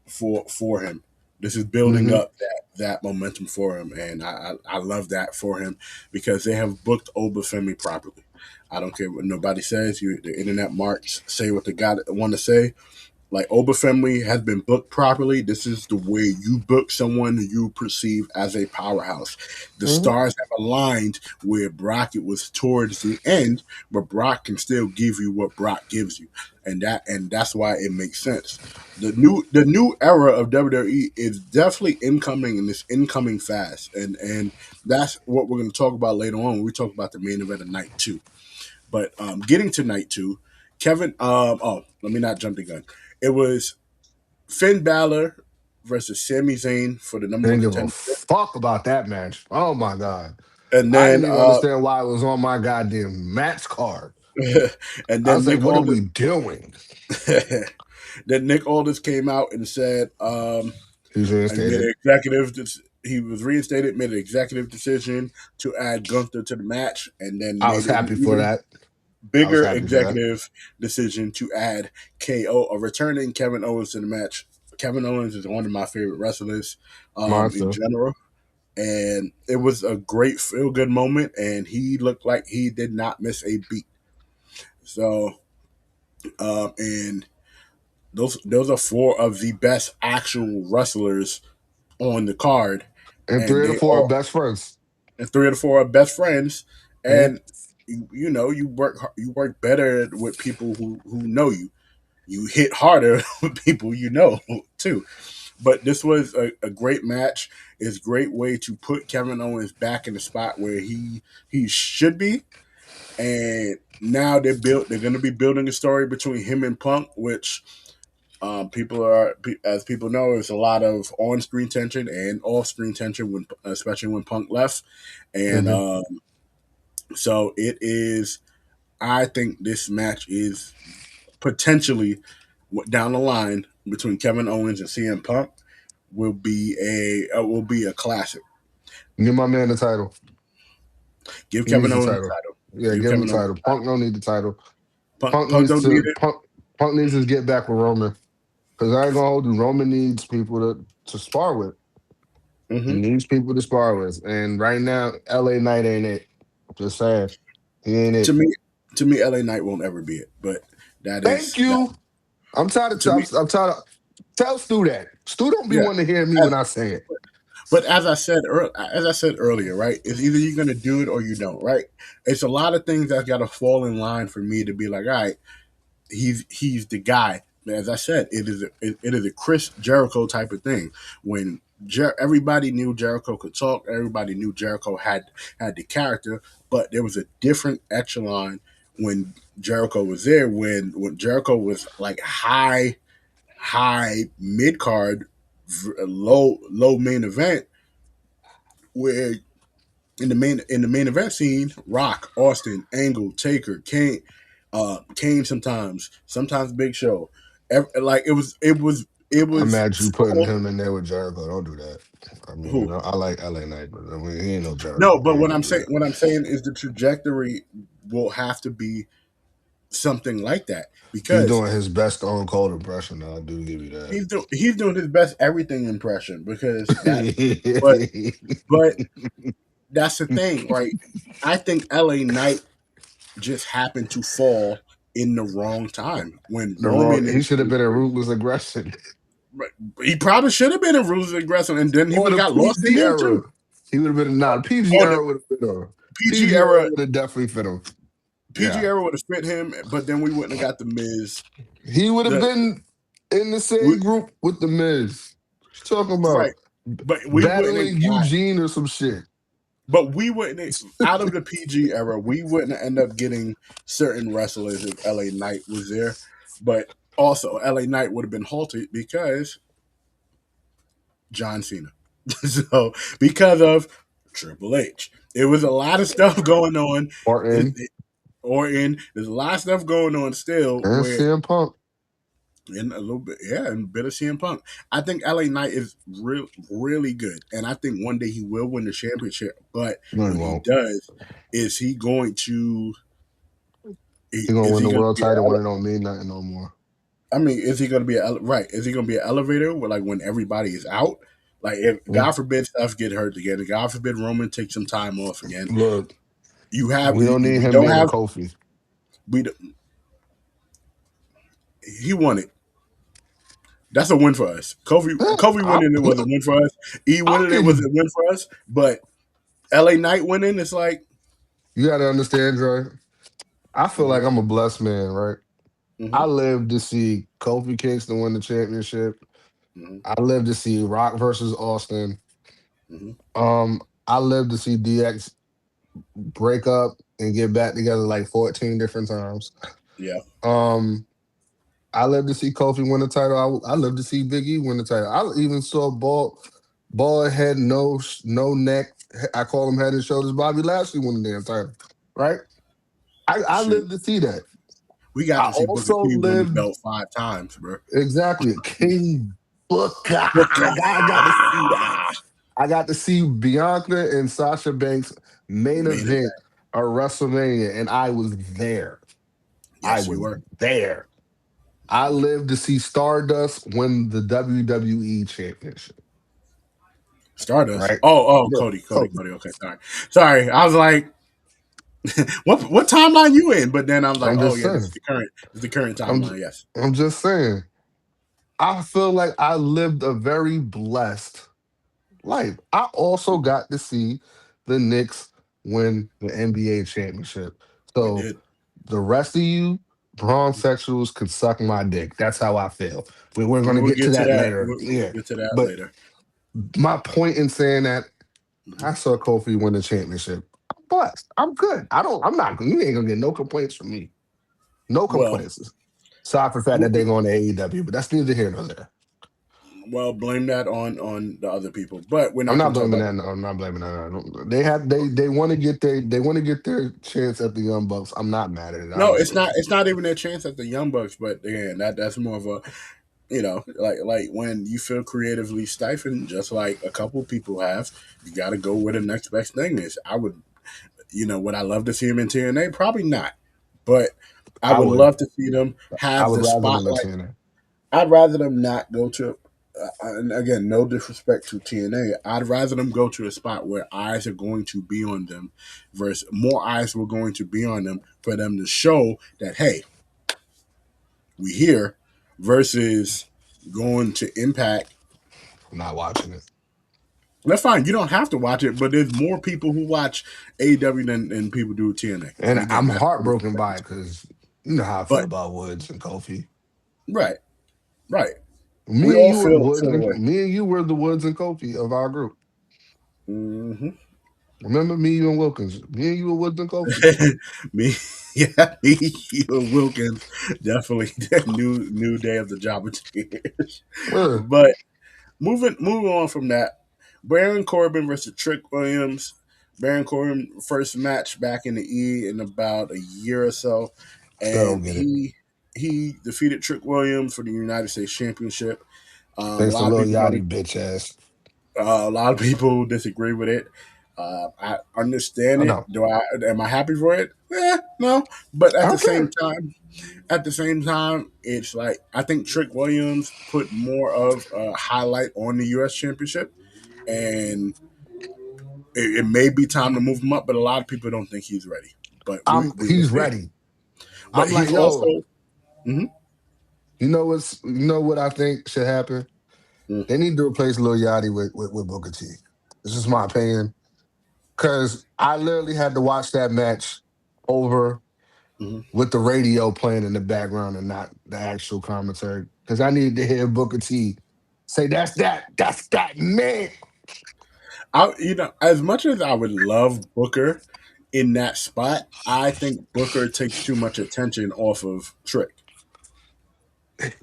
for him. This is building up that momentum for him, and I love that for him because they have booked Oba Femi properly. I don't care what nobody says. The internet marks say what they want to say. Like, Oba Femi has been booked properly. This is the way you book someone who you perceive as a powerhouse. The stars have aligned where Brock, it was towards the end, but Brock can still give you what Brock gives you. And that's why it makes sense. The new era of WWE is definitely incoming, and it's incoming fast. And that's what we're going to talk about later on when we talk about the main event of night 2. But getting to night 2, Kevin, let me not jump the gun. It was Finn Balor versus Sami Zayn for the number 1 contender. Didn't give a fuck about that match. Oh my god! And I then didn't even understand why it was on my goddamn match card. And then I was like, "What are we doing?" Then Nick Aldis came out and said, He's "I get an executive he was reinstated, made an executive decision to add Gunther to the match, and then I was made an happy for even that. bigger executive decision to add a returning Kevin Owens to the match. Kevin Owens is one of my favorite wrestlers in general. And it was a great feel good moment, and he looked like he did not miss a beat. So, and those are four of the best actual wrestlers on the card, And and 3 of the they 4 are all best friends. and three of the four are best friends, Mm-hmm. and you work better with people who know you. You hit harder with people you know too. But this was a great match. It's a great way to put Kevin Owens back in the spot where he should be. And now they're going to be building a story between him and Punk, which as people know, there's a lot of on-screen tension and off-screen tension when, especially when Punk left. And so it is. I think this match is potentially down the line between Kevin Owens and CM Punk will be a classic. Give my man the title. Give He Kevin needs the Owens the title. title. Yeah, give him the title. Punk don't need the title. Punk Punk needs don't need to it. Punk needs to get back with Roman. Because I ain't gonna hold you. Roman needs people to spar with. He Mm-hmm. needs people to spar with. And right now, LA Knight ain't it. Just saying. He ain't it. To me, LA Knight won't ever be it. But that Thank is that you. I'm tired of to me. I'm tired of tell Stu that. Stu don't be Yeah. wanting to hear me when I say it. But as I said earlier, right? It's either you're gonna do it or you don't, right? It's a lot of things that got to fall in line for me to be like, all right, he's the guy. As I said, it is a Chris Jericho type of thing. When everybody knew Jericho could talk, everybody knew Jericho had the character, but there was a different echelon when Jericho was there. When Jericho was like high mid card, low main event, where in the main event scene, Rock, Austin, Angle, Taker, Kane sometimes Big Show. Like it I'm was mad you putting him in there with Jericho. Don't do that. I mean, who I like LA Knight, but I mean, he ain't no no, Jericho. He but ain't gonna do that. what I'm saying is the trajectory will have to be something like that He's because doing his best Stone Cold impression. Though. I do give you that. he's doing his best everything impression because but but that's the thing, right? I think LA Knight just happened to fall in the wrong time when Roman He is should have been a ruthless aggression. he probably should have been a rules aggressor, and then he Or would the have got lost in PG there era. too. He would have been the PG Or the era would have been a PG PG era era, would have definitely fit him. PG Yeah. era would have fit him, but then we wouldn't have got the Miz. He would have The been in the we, same group with the Miz. What you talking about? right, but we wouldn't have Battling got. Eugene or some shit. But we wouldn't out of the PG era. We wouldn't end up getting certain wrestlers if LA Knight was there. But also, LA Knight would have been halted because John Cena. So because of Triple H, it was a lot of stuff going on. Orton There's a lot of stuff going on still and where CM Punk. in a little bit, yeah, and a bit of CM Punk. I think LA Knight is really good, and I think one day he will win the championship. But No, he when he won't. does, is he going to? He gonna Is win he the going to world be? title when it don't mean nothing no more. I mean, is he going to be right? Is he going to be an elevator where, like, when everybody is out? Like, if Mm. God forbid stuff get hurt again, and God forbid Roman takes some time off again, Look, you have we don't need we him don't being a have Kofi. we. He won it. That's a win for us. Kofi winning it was a win for us. E I'll winning it give was you. a win for us. But LA Knight winning, it's like You got to understand, Joy. I feel mm-hmm, like I'm a blessed man, right? mm-hmm, I live to see Kofi Kingston win the championship. mm-hmm, I live to see Rock versus Austin. mm-hmm. I live to see DX break up and get back together like 14 different times. Yeah. Um, I live to see Kofi win the title. I live to see Big E win the title. I even saw bald head, no neck. I call him head and shoulders. Bobby Lashley win the damn title, right? I Shoot. live to see that. We got I to see Booker also T win the lived belt 5 times, bro. exactly King Booker. Booker. I got to see that. I got to see Bianca and Sasha Banks main event of WrestleMania, and I was there. I Yes, you was were. there. I lived to see Stardust win the WWE Championship. Stardust. Right? Oh, Yeah. Cody. Okay, sorry. I was like, what timeline you in? But then I was like, I'm oh just yeah, this saying. is the current. This is the current I'm just, timeline. Yes. I'm just saying. I feel like I lived a very blessed life. I also got to see the Knicks win the NBA championship. You So did. the rest of you sexuals could suck my dick. That's how I feel. We're going to We'll get to get to that that. later. We'll Yeah. get to that But later. my point in saying that Mhm. I saw Kofi win the championship. I'm blessed. I'm good. I'm not, you ain't going to get no complaints from me. No Well, complaints. Aside from the fact that they're going to AEW, but that's neither here nor there. blame that on the other people. But we're I'm not not going to talk blaming about. that. No, I'm not blaming that. They want to get their chance at the Young Bucks. I'm not mad at it, No, it's honestly. not. It's not even their chance at the Young Bucks. But again, that's more of a like when you feel creatively stifled, just like a couple people have. You got to go where the next best thing is. I would, would I love to see him in TNA? Probably not. But I I would would. love to see them I have would the rather them at spotlight. TNA. I'd rather them not go to, and again, no disrespect to TNA. I'd rather them go to a spot where eyes are going to be on them, versus more eyes were going to be on them for them to show that hey, we here, versus going to Impact. I'm not watching it. That's fine. You don't have to watch it, but there's more people who watch AEW than people do TNA. And And again, I'm that's heartbroken by it because you know how I feel but about Woods and Kofi. right, right. Me We and all you were feel the way. Me and you were the Woods and Kofi of our group. Mm-hmm. Remember me, you and Wilkins. Me and you were Woods and Kofi. me, yeah, me, Iyo Wilkins, definitely new day of the Jobber Tears. Yeah, But moving on from that, Baron Corbin versus Trick Williams. Baron Corbin first match back in the E in about a year or so, still don't and get it. he defeated Trick Williams for the United States Championship. A Thanks to lot of Lil people don't. Yachty, bitch ass. A lot of people disagree with it. I understand I it. know. Am I happy for it? No. But I don't care. at the same time, it's like I think Trick Williams put more of a highlight on the U.S. Championship, and it may be time to move him up. But a lot of people don't think he's ready. But we will He's see. ready. But I'm like, he's yo, also. Mhm. you know what I think should happen? Mhm. They need to replace Lil Yachty with Booker T. This is my opinion. Cause I literally had to watch that match over Mhm. with the radio playing in the background and not the actual commentary. Cause I needed to hear Booker T say, that's that man. As much as I would love Booker in that spot, I think Booker takes too much attention off of Trick.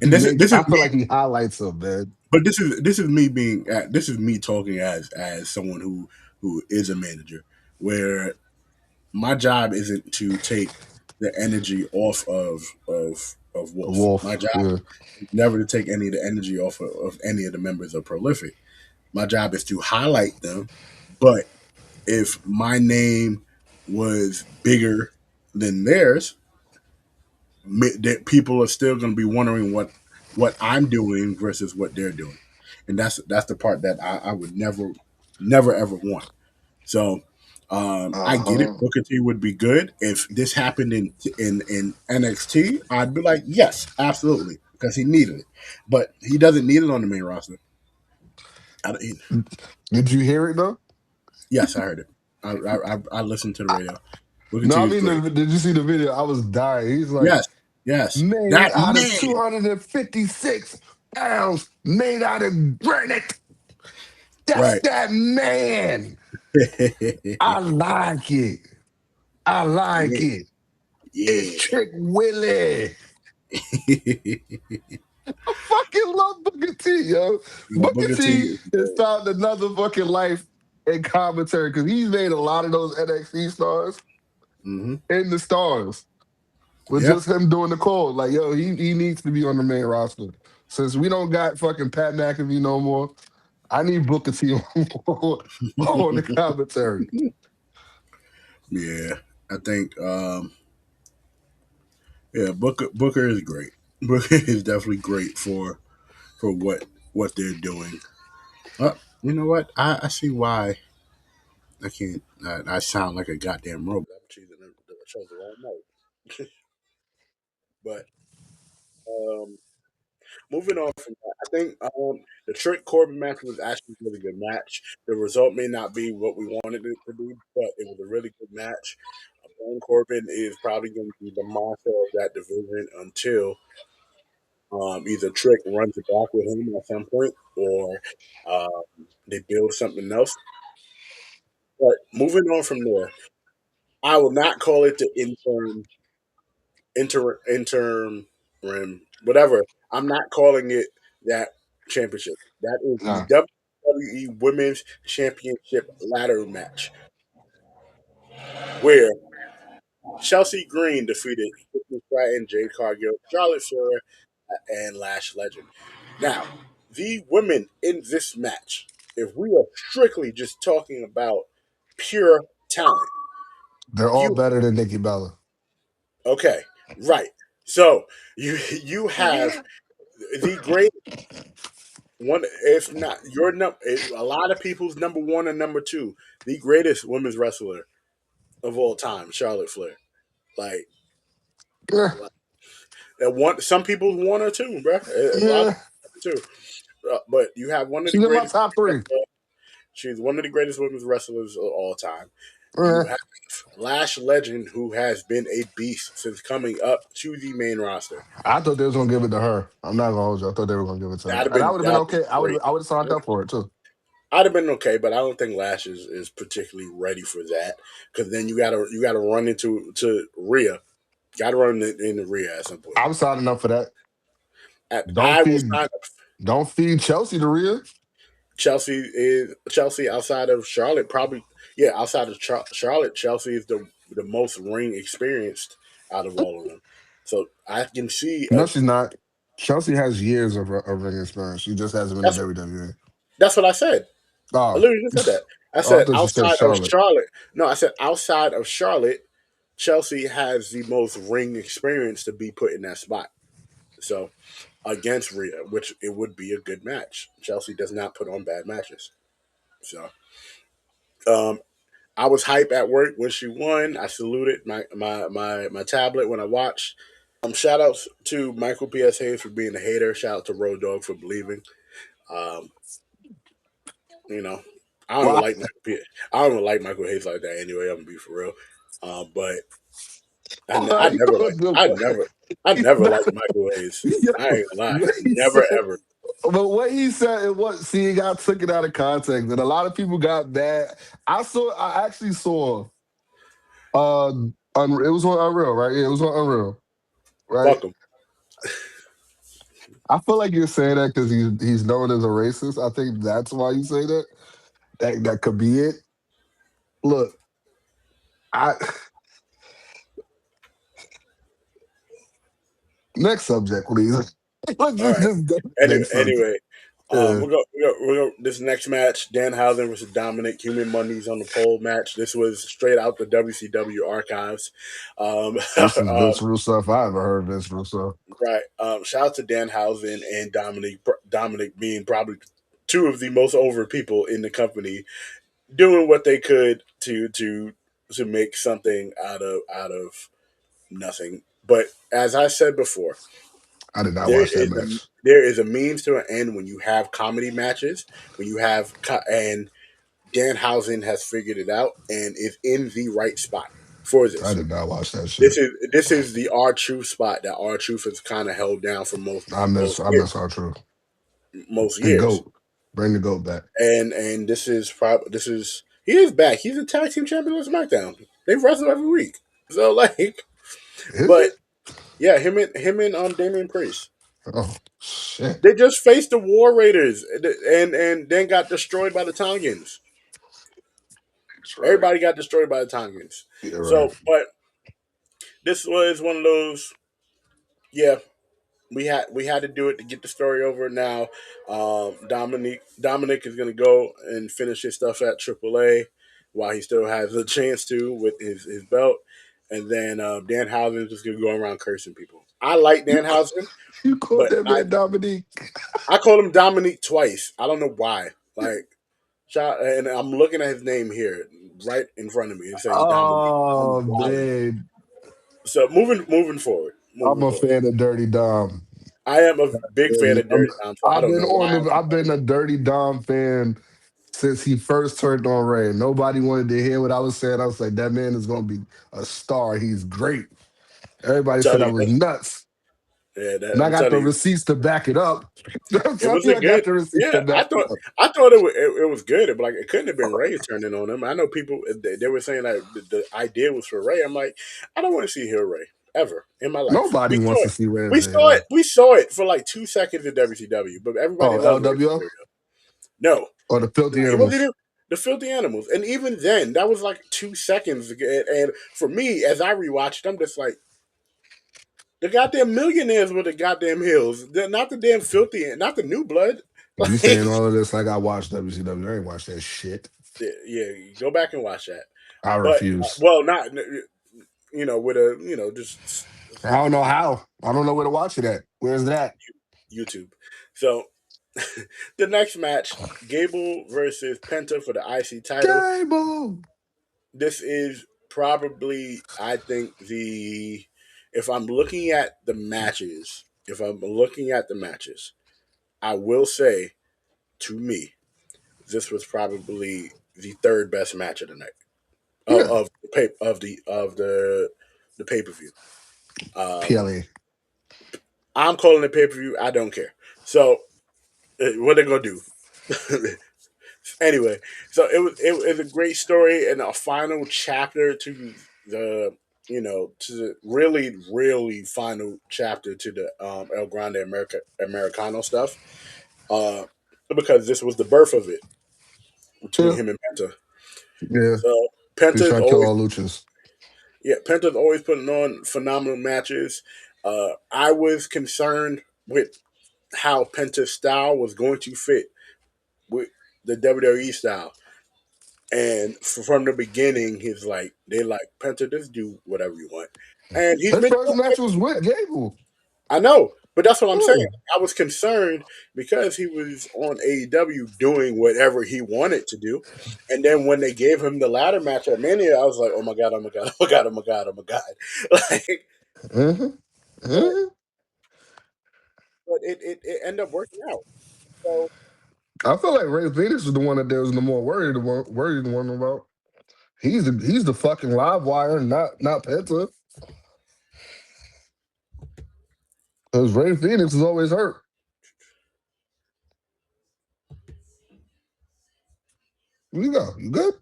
And this is I feel like he highlights him, man. but this is me talking as someone who is a manager, where my job isn't to take the energy off of A Wolf. My wolf. job Yeah. is never to take any of the energy off of any of the members of Prolific. My job is to highlight them, but if my name was bigger than theirs, that people are still going to be wondering what I'm doing versus what they're doing, and that's the part that I would never ever want. So I get it. Uh-huh. Booker T would be good if this happened in NXT. I'd be like, yes, absolutely, because he needed it, but he doesn't need it on the main roster. I, Did you hear it though? yes, I heard it. I listened to the radio. Booker No, T I is mean, great. did you see the video? I was dying. He's like, Yes, yes, made that out of man. 256 pounds, made out of granite. That's Right. that man. yeah, I like it. I like it. It's yeah. Trick Willie. I fucking love Booker T, yo. Booker Booker T T is has great. found another fucking life in commentary because he's made a lot of those NXT stars Mm-hmm. in the stars with Yeah. just him doing the call. Like, yo, he needs to be on the main roster. Since we don't got fucking Pat McAfee no more, I need Booker T on the commentary. Yeah, I think. Yeah, Booker is great. Booker is definitely great for what they're doing. You know what? I see why I can't. I sound like a goddamn robot. I'm choosing I chose the wrong note. But um, moving on from that, I think the Trick Corbin match was actually a really good match. The result may not be what we wanted it to be, but it was a really good match. Baron Corbin is probably going to be the monster of that division until either Trick runs it back with him at some point, or they build something else. But moving on from there, I will not call it the interim whatever. I'm not calling it that championship. That is the Nah, WWE Women's Championship ladder match, where Chelsea Green defeated Tiffany Stratton, Jade Cargill, Charlotte Flair, and Lash Legend. Now, the women in this match, if we are strictly just talking about pure talent, they're all you better than Nikki Bella. okay, right? So you have the great one, if not your number, a lot of people's number one and number two, the greatest women's wrestler of all time, Charlotte Flair. Like, Yeah, like that one, some people's one or two, bro. A lot of yeah. two. But you have one of the She's in my greatest. top three. She's one of the greatest women's wrestlers of all time. You Yeah. have Lash Legend, who has been a beast since coming up to the main roster. I thought they was gonna give it to her. I'm not gonna hold you. I thought they were gonna give it to her, That'd have and I been would have been that'd okay. been great. I would have signed up for it too. I'd have been okay, but I don't think Lash is particularly ready for that, because then you gotta run into Rhea. Got to run into Rhea at some point. I'm signing up for that. Don't I will feed, sign up. don't feed Chelsea to Rhea. Chelsea outside of Charlotte, probably. Yeah, outside of Charlotte, Chelsea is the most ring experienced out of all of them. So I can see No, she's not. Chelsea has years of ring experience. She just hasn't been in that's WWE. that's what I said. I Oh, literally just said that. I oh, I said thought you said outside of Charlotte. Charlotte. No, I said outside of Charlotte, Chelsea has the most ring experience to be put in that spot. So against Rhea, which it would be a good match. Chelsea does not put on bad matches. So um, I was hype at work when she won. I saluted my tablet when I watched. Shout outs to Michael P.S. Hayes for being a hater. Shout out to Road Dogg for believing. Um, you know, I don't even Why? like Michael P. I don't even like Michael Hayes like that anyway. I'm gonna be for real. But Why you gonna do I never liked that? Michael Hayes. Yo, I ain't gonna lie. what he Never said, ever. but what he said, it was see, he got taken out of context, and a lot of people got mad. I actually saw, it was on Unreal, right? Yeah, it was on Unreal, right? Fuck him. I feel like you're saying that because he's known as a racist. I think that's why you say that. That could be it. Look, I next subject, please. Let's All right. just go Anyway, next subject. Yeah, we'll go this next match, Danhausen versus Dominik. Human Money's on the pole match. This was straight out the WCW archives. this is Vince Russo. If I ever heard Vince Russo, right. Shout out to Danhausen and Dominik. Dominik being probably two of the most over people in the company, doing what they could to make something out of nothing. But as I said before, I did not there watch that is a match. there is a means to an end when you have comedy matches, when you have and Danhausen has figured it out and is in the right spot for I this. did not watch that shit. This is the R Truth spot that R Truth has kind of held down for I miss our truth most and years. goat. Bring the goat back. And this is he is back. He's a tag team champion on SmackDown. They wrestle every week. So like, Is but it? yeah, him and Damian Priest. Oh shit! They just faced the War Raiders and then got destroyed by the Tongans. That's right. Everybody got destroyed by the Tongans. You're right. So, but this was one of those. Yeah, we had to do it to get the story over. Now, Dominik is going to go and finish his stuff at AAA while he still has a chance to with his belt, and then Danhausen is just going to go around cursing people. I like Danhausen, You called but that man Dominique. I called him Dominik twice. I don't know why. Like, and I'm looking at his name here, right in front of me. It says Dominik. Oh man, So moving forward, I'm a fan of Dirty Dom. I am a big fan of I'm- Dirty Dom, so I don't know why. I've been a Dirty Dom fan since he first turned on Ray. Nobody wanted to hear what I was saying. I was like, that man is going to be a star. He's great. Everybody Tell said I you, was nuts. yeah, And I I'm got the telling you, receipts to back it up. I'm it telling was you, a I good. got the receipts Yeah, to back it up. I thought it was good, but like it couldn't have been Ray turning on him. I know people they were saying that the idea was for Ray. I'm like, I don't want to see Hill Ray ever in my life. Nobody wants to see Ray We as a saw it. hero. We saw it for like 2 seconds in WCW, but everybody Oh, loves Ray LWO? Mysterio. No, Or the Filthy it wasn't Animals? even the filthy animals, and even then, that was like 2 seconds. And for me, as I rewatched, I'm just like, the goddamn millionaires with the goddamn hills. They're not the damn filthy, not the new blood. You Like, saying all of this like I watched WCW. I ain't watched that shit. yeah, go back and watch that. I But refuse. well, not with a just I don't know how. I don't know where to watch it at. Where's that? YouTube. So the next match, Gable versus Penta for the IC title. Gable. This is probably, I think, if I'm looking at the matches, I will say, to me, this was probably the third best match of the night Yeah. the pay per view. PLA. I'm calling it pay per view. I don't care. So what they gonna do? Anyway, so it was a great story and a final chapter to the really final chapter to the El Grande Americano stuff. Because this was the birth of it between Yeah. him and Penta. Yeah. So He's Penta's trying to kill always all luchas. Penta's always putting on phenomenal matches. I was concerned with how Penta's style was going to fit with the WWE style. And from the beginning, they like, Penta, just do whatever you want. And he's His been first doing match it. was with Gable. I know, but that's what I'm saying. Yeah. I was concerned because he was on AEW doing whatever he wanted to do. And then when they gave him the ladder match at Mania, I was like, oh my God, oh my God, oh my God, oh my God, oh my God. Like, Mm-hmm. but, Mm-hmm. but it ended up working out. So, I feel like Ray Phoenix is the one that there was the more worried one about. He's the fucking live wire, not Penta. Because Ray Phoenix is always hurt. Where you go? You good?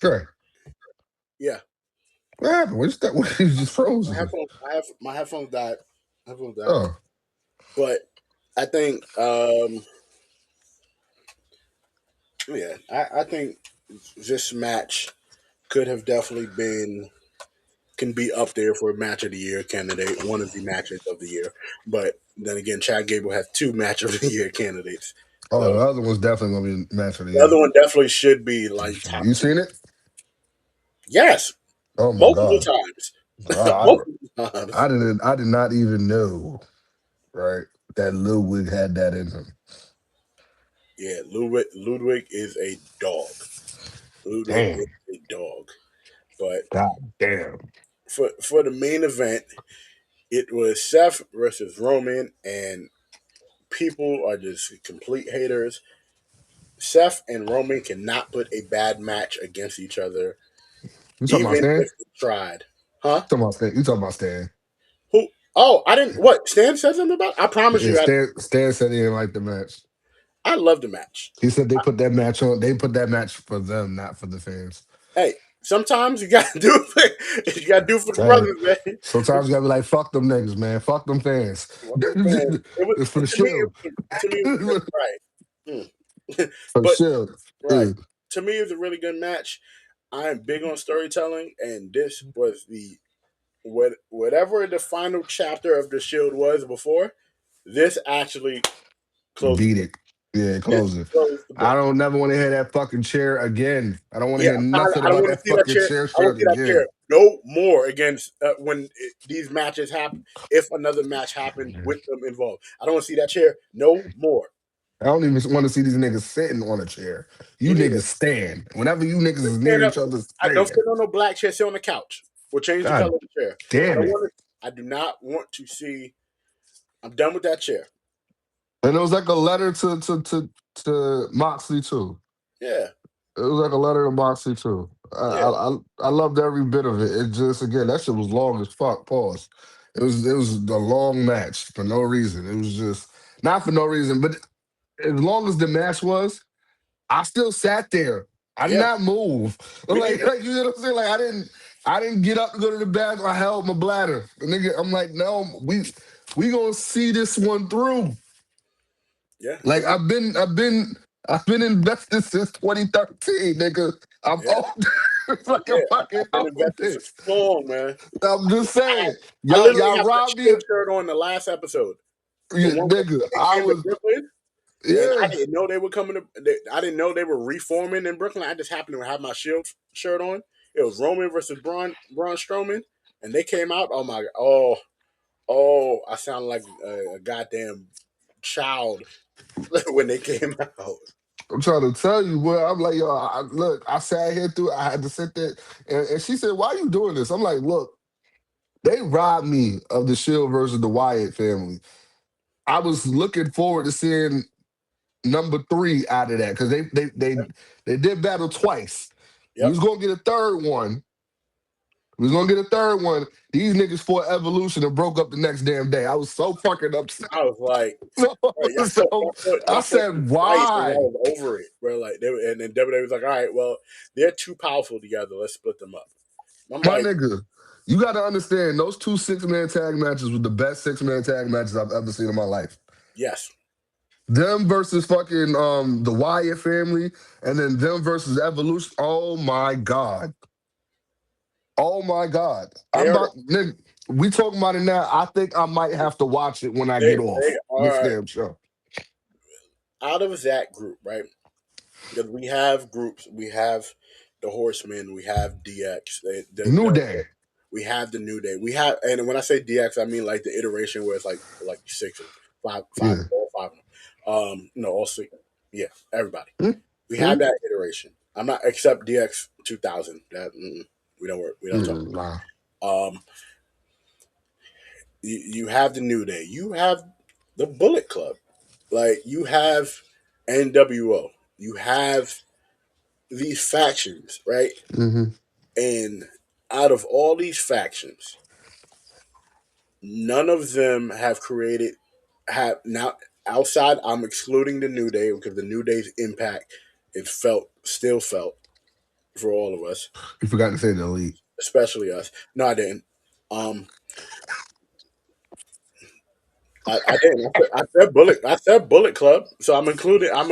Okay. yeah. What happened? What's that? You just froze. My headphones died. Headphones died. Oh. But I think, yeah, I think this match could have definitely can be up there for a match of the year candidate, one of the matches of the year. But then again, Chad Gable has two match of the year candidates. Oh, So the other one's definitely gonna be match of the the other year. one definitely should be like top You two. seen it? Yes, Oh my multiple god. times. I, Multiple times. I did not even know, right, that Ludwig had that in him. Yeah, Ludwig is a dog. Ludwig is Damn. a dog. But God damn. for the main event, it was Seth versus Roman, and people are just complete haters. Seth and Roman cannot put a bad match against each other, You talking about even Stan? if they tried. Huh? You talking about Stan? Who? Oh, I didn't. What? Stan said something about? I promise Yeah, you, Stan said he didn't like the match. I love the match. He said they put that match on. They put that match for them, not for the fans. Hey, sometimes you gotta do it. You gotta do it for the Hey, brothers, man. sometimes you gotta be like, fuck them niggas, man. Fuck them fans. What I'm saying, It's for the to me. shield. To me, it was right. For the But shield. right, Yeah. to me, it was a really good match. I am big on storytelling, and this was whatever the final chapter of the Shield was before, this actually closed Beat it. Yeah, close it. I don't never want to hear that fucking chair again. I don't want to hear nothing I don't about want to that see that fucking chair. chair I want shit to see that again. chair no more against when these matches happen. If another match happens with them involved, I don't want to see that chair no more. I don't even want to see these niggas sitting on a chair. You niggas stand. Whenever you niggas is near each other, I don't stand. sit on no black chair. Sit on the couch. We'll change the God color of the chair. damn it. I do not want to see. I'm done with that chair. And it was like a letter to Moxley too. Yeah. It was like a letter to Moxley too. I loved every bit of it. It just again that shit was long as fuck. Pause. It was a long match for no reason. It was just not for no reason, but as long as the match was, I still sat there. I did not move. Like you know what I'm saying? Like I didn't get up to go to the bathroom. I held my bladder. The nigga, I'm like, no, we gonna see this one through. Yeah. Like I've been invested since 2013, nigga. I'm old. It's like a fucking I've been invested for so long, man. I'm just saying. I literally Y'all have robbed a me. shirt on the last episode. Yeah, nigga, I was. Brooklyn, Yeah. and I didn't know they were coming to. I didn't know they were reforming in Brooklyn. I just happened to have my Shield shirt on. It was Roman versus Braun Strowman, and they came out. Oh my! Oh! I sound like a goddamn child when they came out. I'm trying to tell you, boy. I'm like, yo, look, I sat here through. I had to sit there, and she said, "Why are you doing this?" I'm like, look, they robbed me of the Shield versus the Wyatt family. I was looking forward to seeing number 3 out of that because they did battle twice. We was gonna get a third one. These niggas fought Evolution and broke up the next damn day. I was so fucking upset. I was like, I said, why? I was over it. Where like and then WWE was like, all right, well, they're too powerful together. Let's split them up. My nigga, you got to understand those 2 6-man tag matches were the best 6-man tag matches I've ever seen in my life. Yes. Them versus fucking the Wyatt family, and then them versus Evolution. Oh my God. Oh my God. Nigga, we talking about it now. I think I might have to watch it when I get off this damn show. Out of that group, right? Because we have groups. We have the Horsemen. We have DX. New Day. We have the New Day. We have, and when I say DX, I mean like the iteration where it's like 6 or 5, all 5 of them. No, all 6. Yeah, everybody. We have that iteration. I'm not except DX 2000. That we don't work. We don't talk about. You have the New Day. You have the Bullet Club. Like you have NWO. You have these factions, right? And out of all these factions, none of them have now outside. I'm excluding the New Day because the New Day's impact is still felt for all of us. You forgot to say the Elite, especially us. No, I didn't. I didn't. I said Bullet Club, so I'm including them,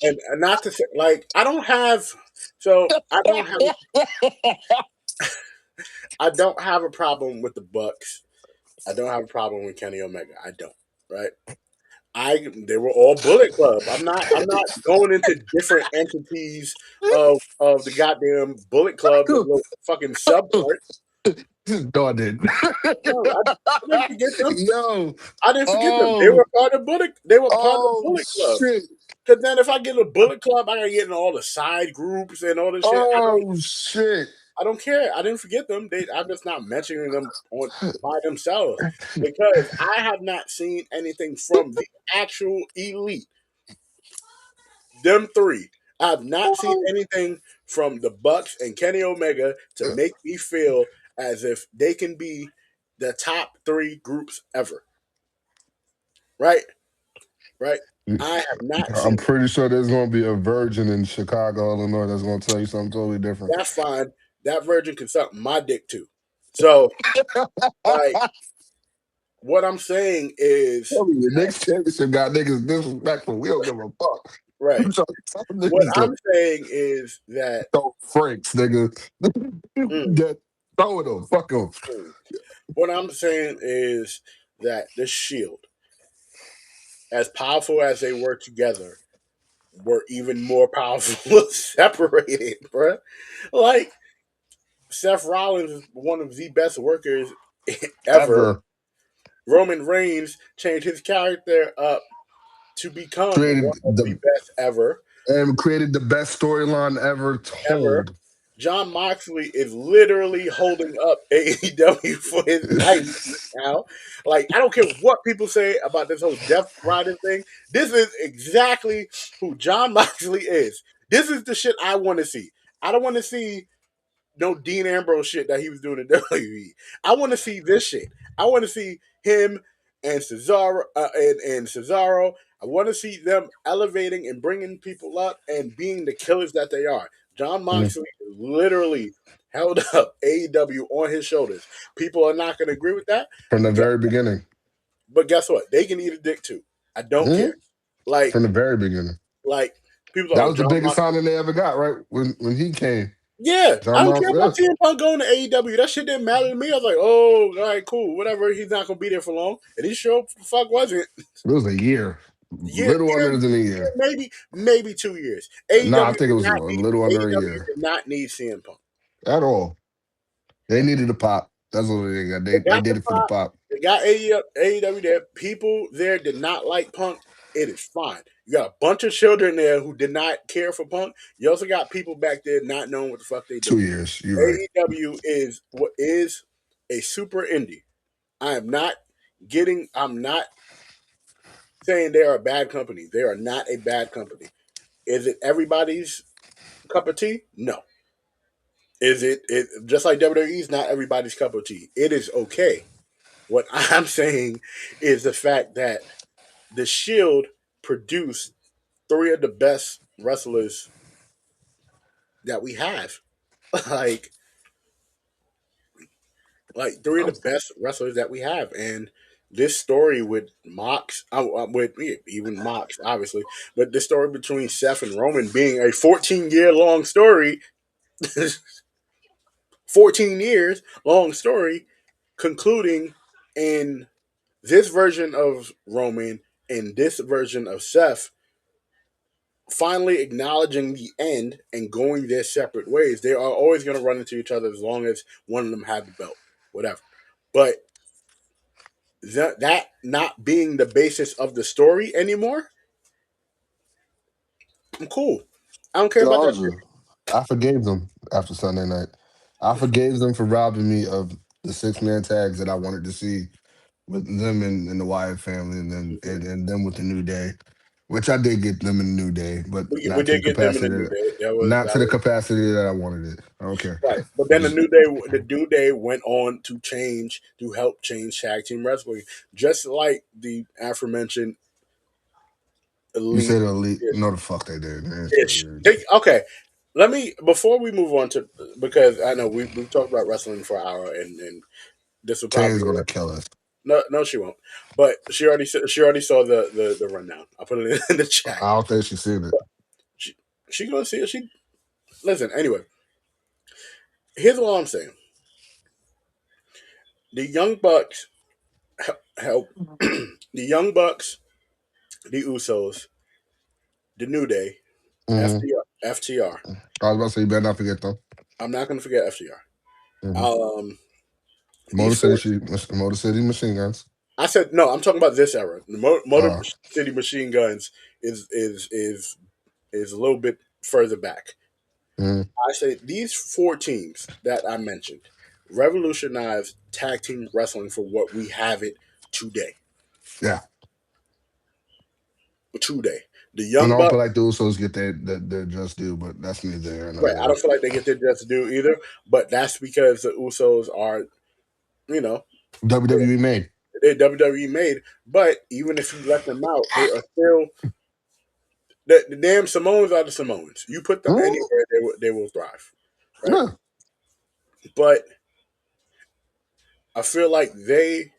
and not to say like I don't have I don't have a problem with the Bucks. I don't have a problem with Kenny Omega. I don't. Right? They were all Bullet Club. I'm not going into different entities of the goddamn Bullet Club with little fucking subparts. No, I didn't. No, I didn't forget them. No, I didn't forget them. They were part of Bullet. They were part of Bullet Club. Because then, if I get a Bullet Club, I gotta get in all the side groups and all this shit. Shit! I don't care. I didn't forget them. I'm just not mentioning them by themselves because I have not seen anything from the actual Elite. Them 3. I have not seen anything from the Bucks and Kenny Omega to make me feel as if they can be the top 3 groups ever. Right? I have not seen. I'm pretty sure there's going to be a virgin in Chicago, Illinois that's going to tell you something totally different. That's fine. That virgin can suck my dick too. So, like, what I'm saying is... the next championship got niggas disrespectful. We don't give a fuck. Right. What I'm saying is that Franks, nigga. Throw it him. Fuck him. What I'm saying is that the Shield, as powerful as they were together, were even more powerful separated, bruh. Like, Seth Rollins is one of the best workers ever. Ever Roman Reigns changed his character up to become created one of the best ever. created the best storyline ever Ever. told. John Moxley is literally holding up AEW for his life now. Like, I don't care what people say about this whole Death Rider thing. This is exactly who John Moxley is. This is the shit I want to see. I don't want to see no Dean Ambrose shit that he was doing in WWE. I want to see this shit. I want to see him and Cesaro and Cesaro. I want to see them elevating and bringing people up and being the killers that they are. John Moxley literally held up AEW on his shoulders. People are not going to agree with that, From the very beginning. but guess what? They can eat a dick too. I don't care. From the very beginning. Like people That are was the John biggest Moxley. signing they ever got, right? When he came. Yeah, John I don't care Moxley, about CM Punk going to AEW. That shit didn't matter to me. I was like, oh, all right, cool, whatever. He's not gonna be there for long, and he sure fuck wasn't. It was a year. Yeah, Little under than a year. maybe 2 years. Nah, I think it was a little under a year. Did not need CM Punk At all. They needed a pop. That's what they got. They did it for the pop. They got AEW there. People there did not like Punk. It is fine. You got a bunch of children there who did not care for Punk. You also got people back there not knowing what the fuck they do. 2 years. You're right. AEW is what is a super indie. I'm not saying they are a bad company. They are not a bad company. Is it everybody's cup of tea? No. Is it just like WWE is not everybody's cup of tea? It is okay. What I'm saying is the fact that the Shield produced three of the best wrestlers that we have. like three of the best wrestlers that we have, and this story with Mox, with even Mox, obviously, but this story between Seth and Roman being a 14-year long story, 14 years long story, concluding in this version of Roman and this version of Seth finally acknowledging the end and going their separate ways. They are always going to run into each other as long as one of them had the belt, whatever. But that not being the basis of the story anymore, I'm cool. I don't care about that shit. I forgave them after Sunday night. I forgave them for robbing me of the 6-man tags that I wanted to see with them and the Wyatt family, and then and then with the New Day, which I did get them in the New Day, but We not to the did get them in capacity the New Day. not to the capacity that I wanted it. I don't care. Right. But then the New Day went on to help change tag team wrestling, just like the aforementioned Elite. You said Elite. No, the fuck they did. Okay. Let me, before we move on to, because I know we've talked about wrestling for an hour, and this will probably Jay's gonna kill us. No, she won't. But she already saw the rundown. I'll put it in the chat. I don't think she's seen it. She gonna see it. Listen. Anyway, here's what I'm saying. The Young Bucks help. The Young Bucks, the Usos, the New Day, FTR. I was about to say you better not forget them. I'm not gonna forget FTR. Motor City Machine Guns. I said no. I'm talking about this era. The Motor City Machine Guns is a little bit further back. I say these 4 teams that I mentioned revolutionized tag team wrestling for what we have it today. Yeah. Today. The Young I don't Bucks, feel like the Usos get their just due, but that's neither there nor there. I don't feel like they get their just due either, but that's because the Usos are, WWE made. They're WWE made, but even if you let them out, they are still the damn Samoans are the Samoans. You put them anywhere, they will thrive. Right? Yeah. But I feel like they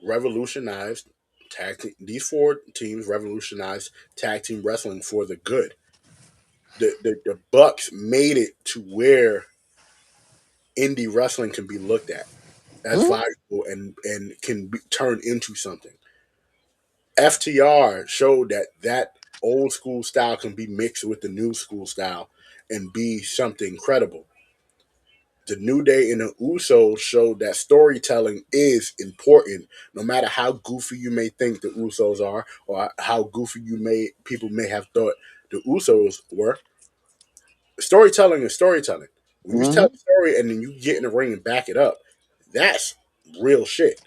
revolutionized tag team. These 4 teams revolutionized tag team wrestling for the good. The Bucks made it to where indie wrestling can be looked at as valuable and can be turned into something. FTR showed that old school style can be mixed with the new school style and be something credible. The New Day and the Usos showed that storytelling is important, no matter how goofy you may think the Usos are, or how goofy people may have thought the Usos were. Storytelling is storytelling. When you tell a story and then you get in the ring and back it up, that's real shit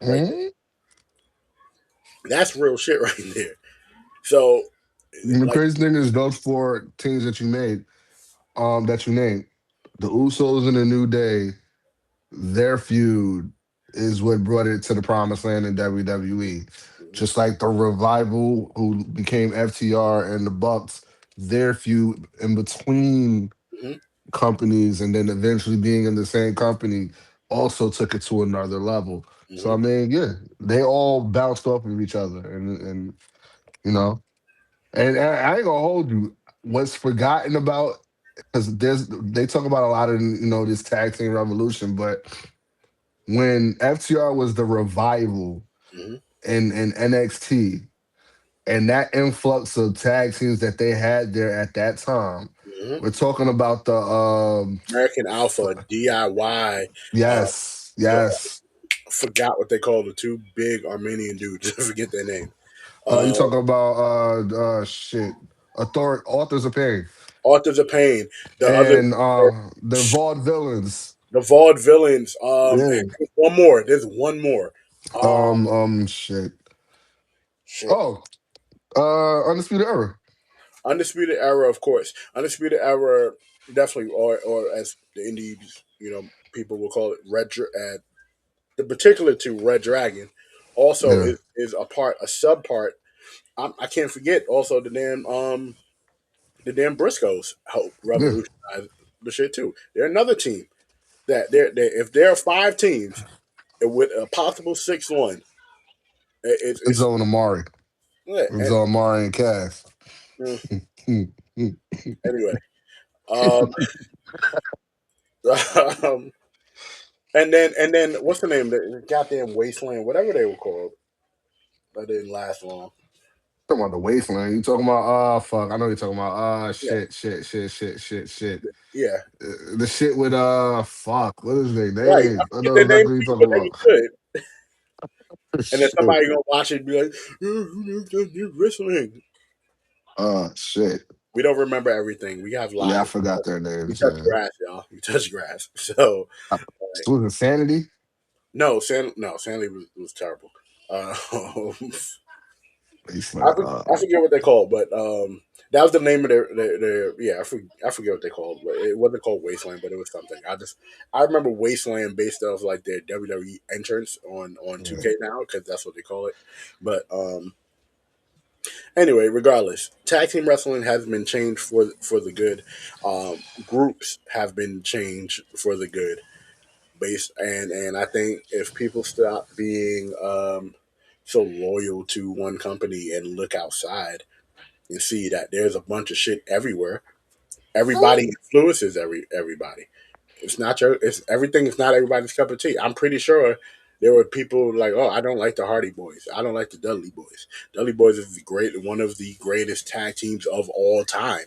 right there. That's real shit right there. So, The like, crazy thing is those four teams that you made, that you named, the Usos and the New Day, their feud is what brought it to the promised land in WWE. mhm, Just like the Revival, who became FTR, and the Bucks, their feud in between mhm, companies and then eventually being in the same company also took it to another level. So I mhm, mean, yeah, they all bounced off of each other, and you know, and I ain't gonna hold you. What's forgotten about, because they talk about a lot of this tag team revolution, but when FTR was the Revival mhm, in NXT, and that influx of tag teams that they had there at that time, mhm. we're talking about the American Alpha, DIY. Uh, yes, the yes. I forgot what they call the two big Armenian dudes. I forget their name. You Uh, talking about shit, authors of pain, Authors of Pain. The other, and the vaudevillains. the Vaudevillains. Yeah. There's one more. There's one more. Shit. Shit. Oh, Undisputed Era. Undisputed Era, of course. Undisputed Era, definitely, or as the indies, people will call it the particular to Red Dragon, also Yeah. is a sub part. I can't forget also the damn Briscoes help Yeah. revolutionize the shit too. They're another team that if there are five teams with a possible sixth one, it's Enzo and Amari. yeah, Enzo, Amari, and Cass. mm, Hmm, hmm. anyway. Um, um, and then what's the name? The goddamn Wasteland, whatever they were called, that didn't last long. Talking about the wasteland. You talking about fuck. I know you're talking about Yeah, shit. yeah, The shit with fuck. What is their right. I name? I forget know their name exactly what too, you're but talking they were about. good. And then Shit. somebody gonna watch it and be like, "Who does wrestling?" Shit. We don't remember everything. We have Yeah, I lives. forgot their We names, touch man. grass, y'all. We touch grass. So like, Was it Sanity? No, Stanley was terrible. Uh, Wasteland. I forget what they called, but that was the name of their yeah. I forget what they called, but it wasn't called Wasteland, but it was something. I remember Wasteland based off like their WWE entrance on Yeah. 2K now because that's what they call it. But anyway, regardless, tag team wrestling has been changed for the good. Groups have been changed for the good. And I think if people stop being so loyal to one company and look outside and see that there's a bunch of shit everywhere, everybody influences everybody. It's everything is not everybody's cup of tea. I'm pretty sure there were people like, oh, I don't like the Hardy Boys. I don't like the Dudley Boys. Dudley Boys is one of the greatest tag teams of all time.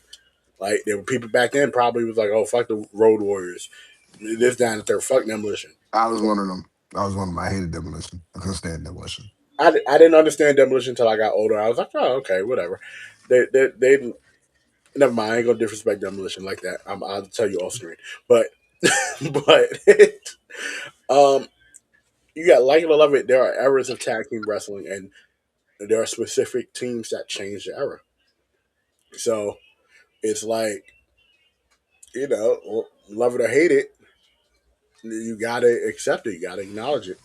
Like there were people back then probably was like, oh, fuck the Road Warriors. This down at their fuck Demolition. I was one of them. I was one of them. I hated Demolition. I couldn't stand Demolition. I didn't understand Demolition until I got older. I was like, oh, okay, whatever. They never mind. I ain't gonna disrespect Demolition like that. I'll tell you off screen. But but um, you got like it or love it. There are eras of tag team wrestling, and there are specific teams that change the era. So it's like love it or hate it, you gotta accept it. You gotta acknowledge it.